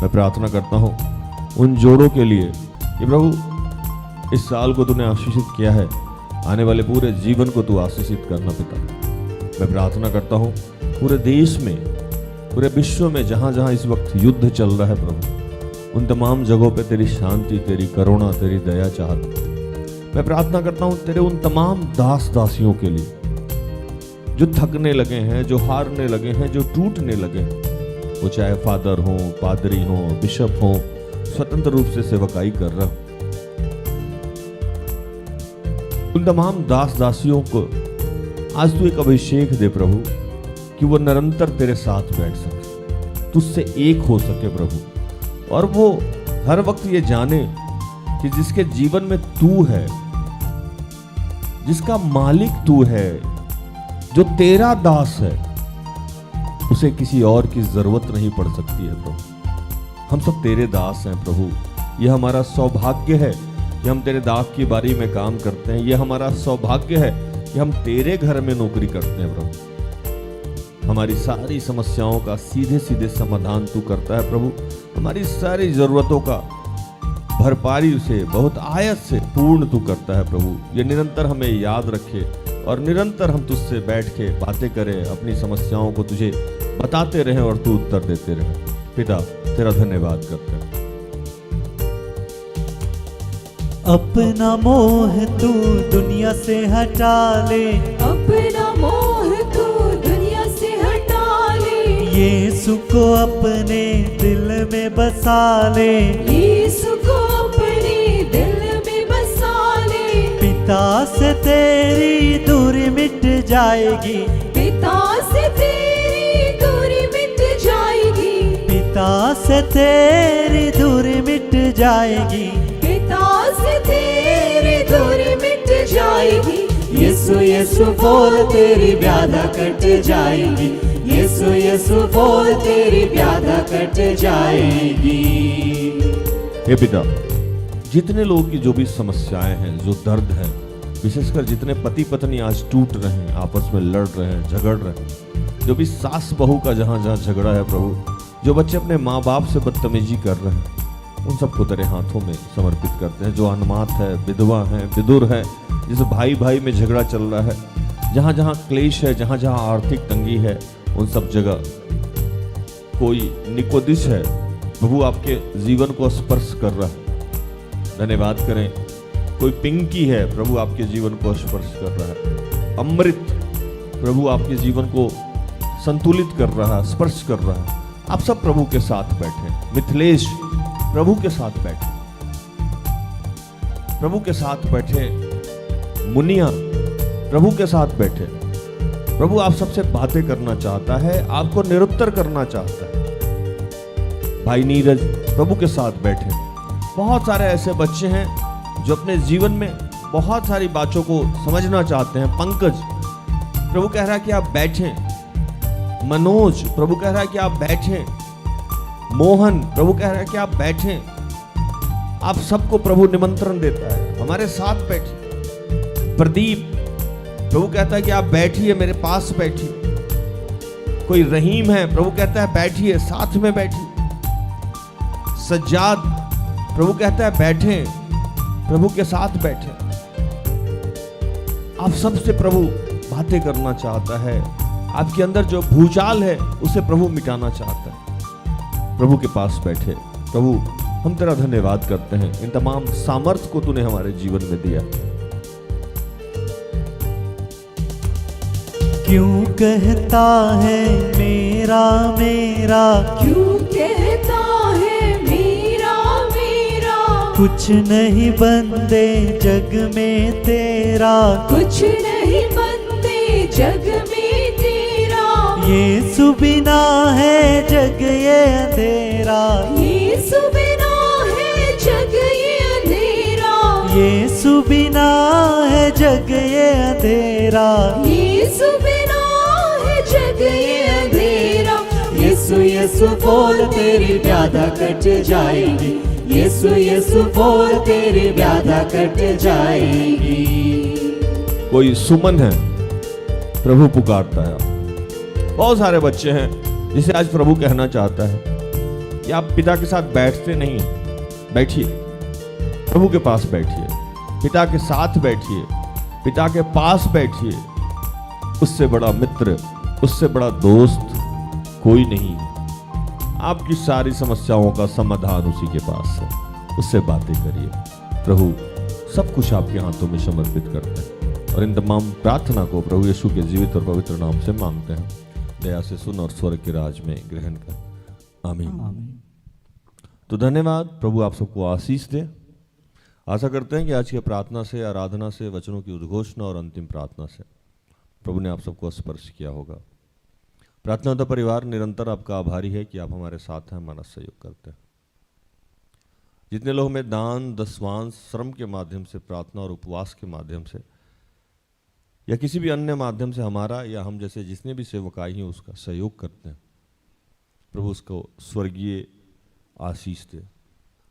Speaker 8: मैं प्रार्थना करता हूँ उन जोड़ों के लिए कि प्रभु इस साल को तूने आशीषित किया है, आने वाले पूरे जीवन को तू आशीषित करना पिता। मैं प्रार्थना करता हूँ पूरे देश में, पूरे विश्व में जहाँ जहाँ इस वक्त युद्ध चल रहा है प्रभु, उन तमाम जगहों पे तेरी शांति, तेरी करुणा, तेरी दया चाहता। मैं प्रार्थना करता हूँ तेरे उन तमाम दास दासियों के लिए जो थकने लगे हैं, जो हारने लगे हैं, जो टूटने लगे हैं, वो चाहे फादर हो, पादरी हो, बिशप हो, स्वतंत्र रूप से सेवकाई कर रहा हो, उन तमाम दास दासियों को आज तू एक अभिषेक दे प्रभु कि वो निरंतर तेरे साथ बैठ सके, तुझसे एक हो सके प्रभु, और वो हर वक्त ये जाने कि जिसके जीवन में तू है, जिसका मालिक तू है, जो तेरा दास है, उसे किसी और की जरूरत नहीं पड़ सकती है प्रभु। हम सब तेरे दास हैं प्रभु। यह हमारा सौभाग्य है कि हम तेरे दास की बारी में काम करते हैं। यह हमारा सौभाग्य है कि हम तेरे घर में नौकरी करते हैं प्रभु। हमारी सारी समस्याओं का सीधे सीधे समाधान तू करता है प्रभु। हमारी सारी जरूरतों का भरपाई से, बहुत आयत से पूर्ण तू करता है प्रभु। ये निरंतर हमें याद रखे और निरंतर हम तुझसे बैठ के बातें करें, अपनी समस्याओं को तुझे बताते रहें और तू उत्तर देते रहे। पिता तेरा धन्यवाद करते हैं।
Speaker 5: अपना मोह तू दुनिया से हटा ले।
Speaker 4: अपना मोह तू दुनिया से हटा ले।
Speaker 5: यीशु को अपने दिल में बसा ले।
Speaker 4: यीशु को अपने दिल में बसा ले।
Speaker 5: पिता से तेरी दूरी मिट जाएगी।
Speaker 4: पिता से तेरी दूरी मिट जाएगी।
Speaker 5: पिता से तेरी दूरी मिट जाएगी।
Speaker 4: पिता से तेरी दूरी मिट जाएगी। यीशु यीशु बोल तेरी व्याधा कट जाएगी, यीशु यीशु बोल तेरी व्याधा कट जाएगी।
Speaker 8: हे पिता, जितने लोगों की जो भी समस्याएं हैं, जो दर्द है, विशेषकर जितने पति पत्नी आज टूट रहे हैं, आपस में लड़ रहे हैं, झगड़ रहे हैं, जो भी सास बहू का जहां जहां झगड़ा है प्रभु, जो बच्चे अपने माँ बाप से बदतमीजी कर रहे हैं, उन सबको तेरे हाथों में समर्पित करते हैं। जो अनाथ है, विधवा है, विदुर है, जिसे भाई भाई में झगड़ा चल रहा है, जहां जहां क्लेश है, जहां जहां आर्थिक तंगी है, उन सब जगह कोई निकोदिस है प्रभु आपके जीवन को स्पर्श कर रहा है। धन्यवाद करें। कोई पिंकी है प्रभु आपके जीवन को स्पर्श कर रहा है। अमृत प्रभु आपके जीवन को संतुलित कर रहा है, स्पर्श कर रहा है। आप सब प्रभु के साथ बैठे। मिथिलेश प्रभु के साथ बैठे, प्रभु के साथ बैठे। मुनिया प्रभु के साथ बैठे। प्रभु आप सबसे बातें करना चाहता है, आपको निरुत्तर करना चाहता है। भाई नीरज प्रभु के साथ बैठे। बहुत सारे ऐसे बच्चे हैं जो अपने जीवन में बहुत सारी बातों को समझना चाहते हैं। पंकज प्रभु कह रहा है कि आप बैठें। मनोज प्रभु कह रहा है कि आप बैठें। मोहन प्रभु कह रहा है कि आप बैठें। आप सबको प्रभु निमंत्रण देता है, हमारे साथ बैठिए। प्रदीप प्रभु कहता है कि आप बैठिए, मेरे पास बैठिए। कोई रहीम है प्रभु कहता है बैठिए, साथ में बैठिए। सज्जाद प्रभु कहता है बैठें, प्रभु के साथ बैठें। आप सबसे प्रभु बातें करना चाहता है। आपके अंदर जो भूचाल है उसे प्रभु मिटाना चाहता है। प्रभु के पास बैठे। प्रभु हम तेरा धन्यवाद करते हैं इन तमाम सामर्थ्य को तूने हमारे जीवन में दिया।
Speaker 5: क्यों कहता है मेरा मेरा,
Speaker 6: क्यों कहता है मेरा मेरा,
Speaker 5: कुछ नहीं बंदे जग में तेरा,
Speaker 6: कुछ नहीं बंदे जग में तेरा।
Speaker 5: यीशु बिना है जग ये अंधेरा,
Speaker 6: यीशु बिना है जग ये अंधेरा,
Speaker 5: यीशु बिना है जग ये अंधेरा,
Speaker 6: यीशु बिना है जग ये अंधेरा।
Speaker 4: यीशु यीशु बोल तेरी व्याधा कट जाएगी, यीशु यीशु बोल तेरी व्याधा कट जाएगी।
Speaker 8: कोई सुमन है प्रभु पुकारता है। बहुत सारे बच्चे हैं जिसे आज प्रभु कहना चाहता है कि आप पिता के साथ बैठते नहीं, बैठिए, प्रभु के पास बैठिए, पिता के साथ बैठिए, पिता के पास बैठिए। उससे बड़ा मित्र, उससे बड़ा दोस्त कोई नहीं है। आपकी सारी समस्याओं का समाधान उसी के पास है, उससे बातें करिए। प्रभु सब कुछ आपके हाथों में समर्पित करते हैं और इन तमाम प्रार्थना को प्रभु यीशु के जीवित और पवित्र नाम से मांगते हैं। दया से सुन और स्वर्ग के राज में ग्रहण कर। आमीन। तो धन्यवाद। प्रभु आप सबको आशीष दे। आशा करते हैं कि आज की प्रार्थना से, आराधना से, वचनों की उद्घोषणा और अंतिम प्रार्थना से प्रभु ने आप सबको स्पर्श किया होगा। प्रार्थना परिवार निरंतर आपका आभारी है कि आप हमारे साथ हैं, हमारा सहयोग करते हैं। जितने लोग हमें दान, दशवांश, श्रम के माध्यम से, प्रार्थना और उपवास के माध्यम से या किसी भी अन्य माध्यम से हमारा या हम जैसे जितने भी सेवकाई हैं उसका सहयोग करते हैं, प्रभु उसको स्वर्गीय आशीष दे।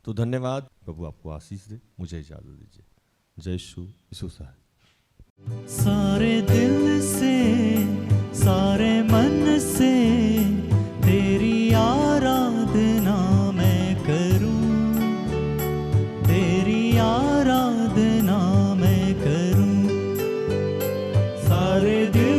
Speaker 8: तो धन्यवाद। प्रभु आपको आशीष दे। मुझे इजाजत दीजिए। जय यीशु मसीह।
Speaker 5: सारे दिल से, सारे मन से तेरी आराधना मैं करूं, तेरी आराधना मैं करूं। सारे दिल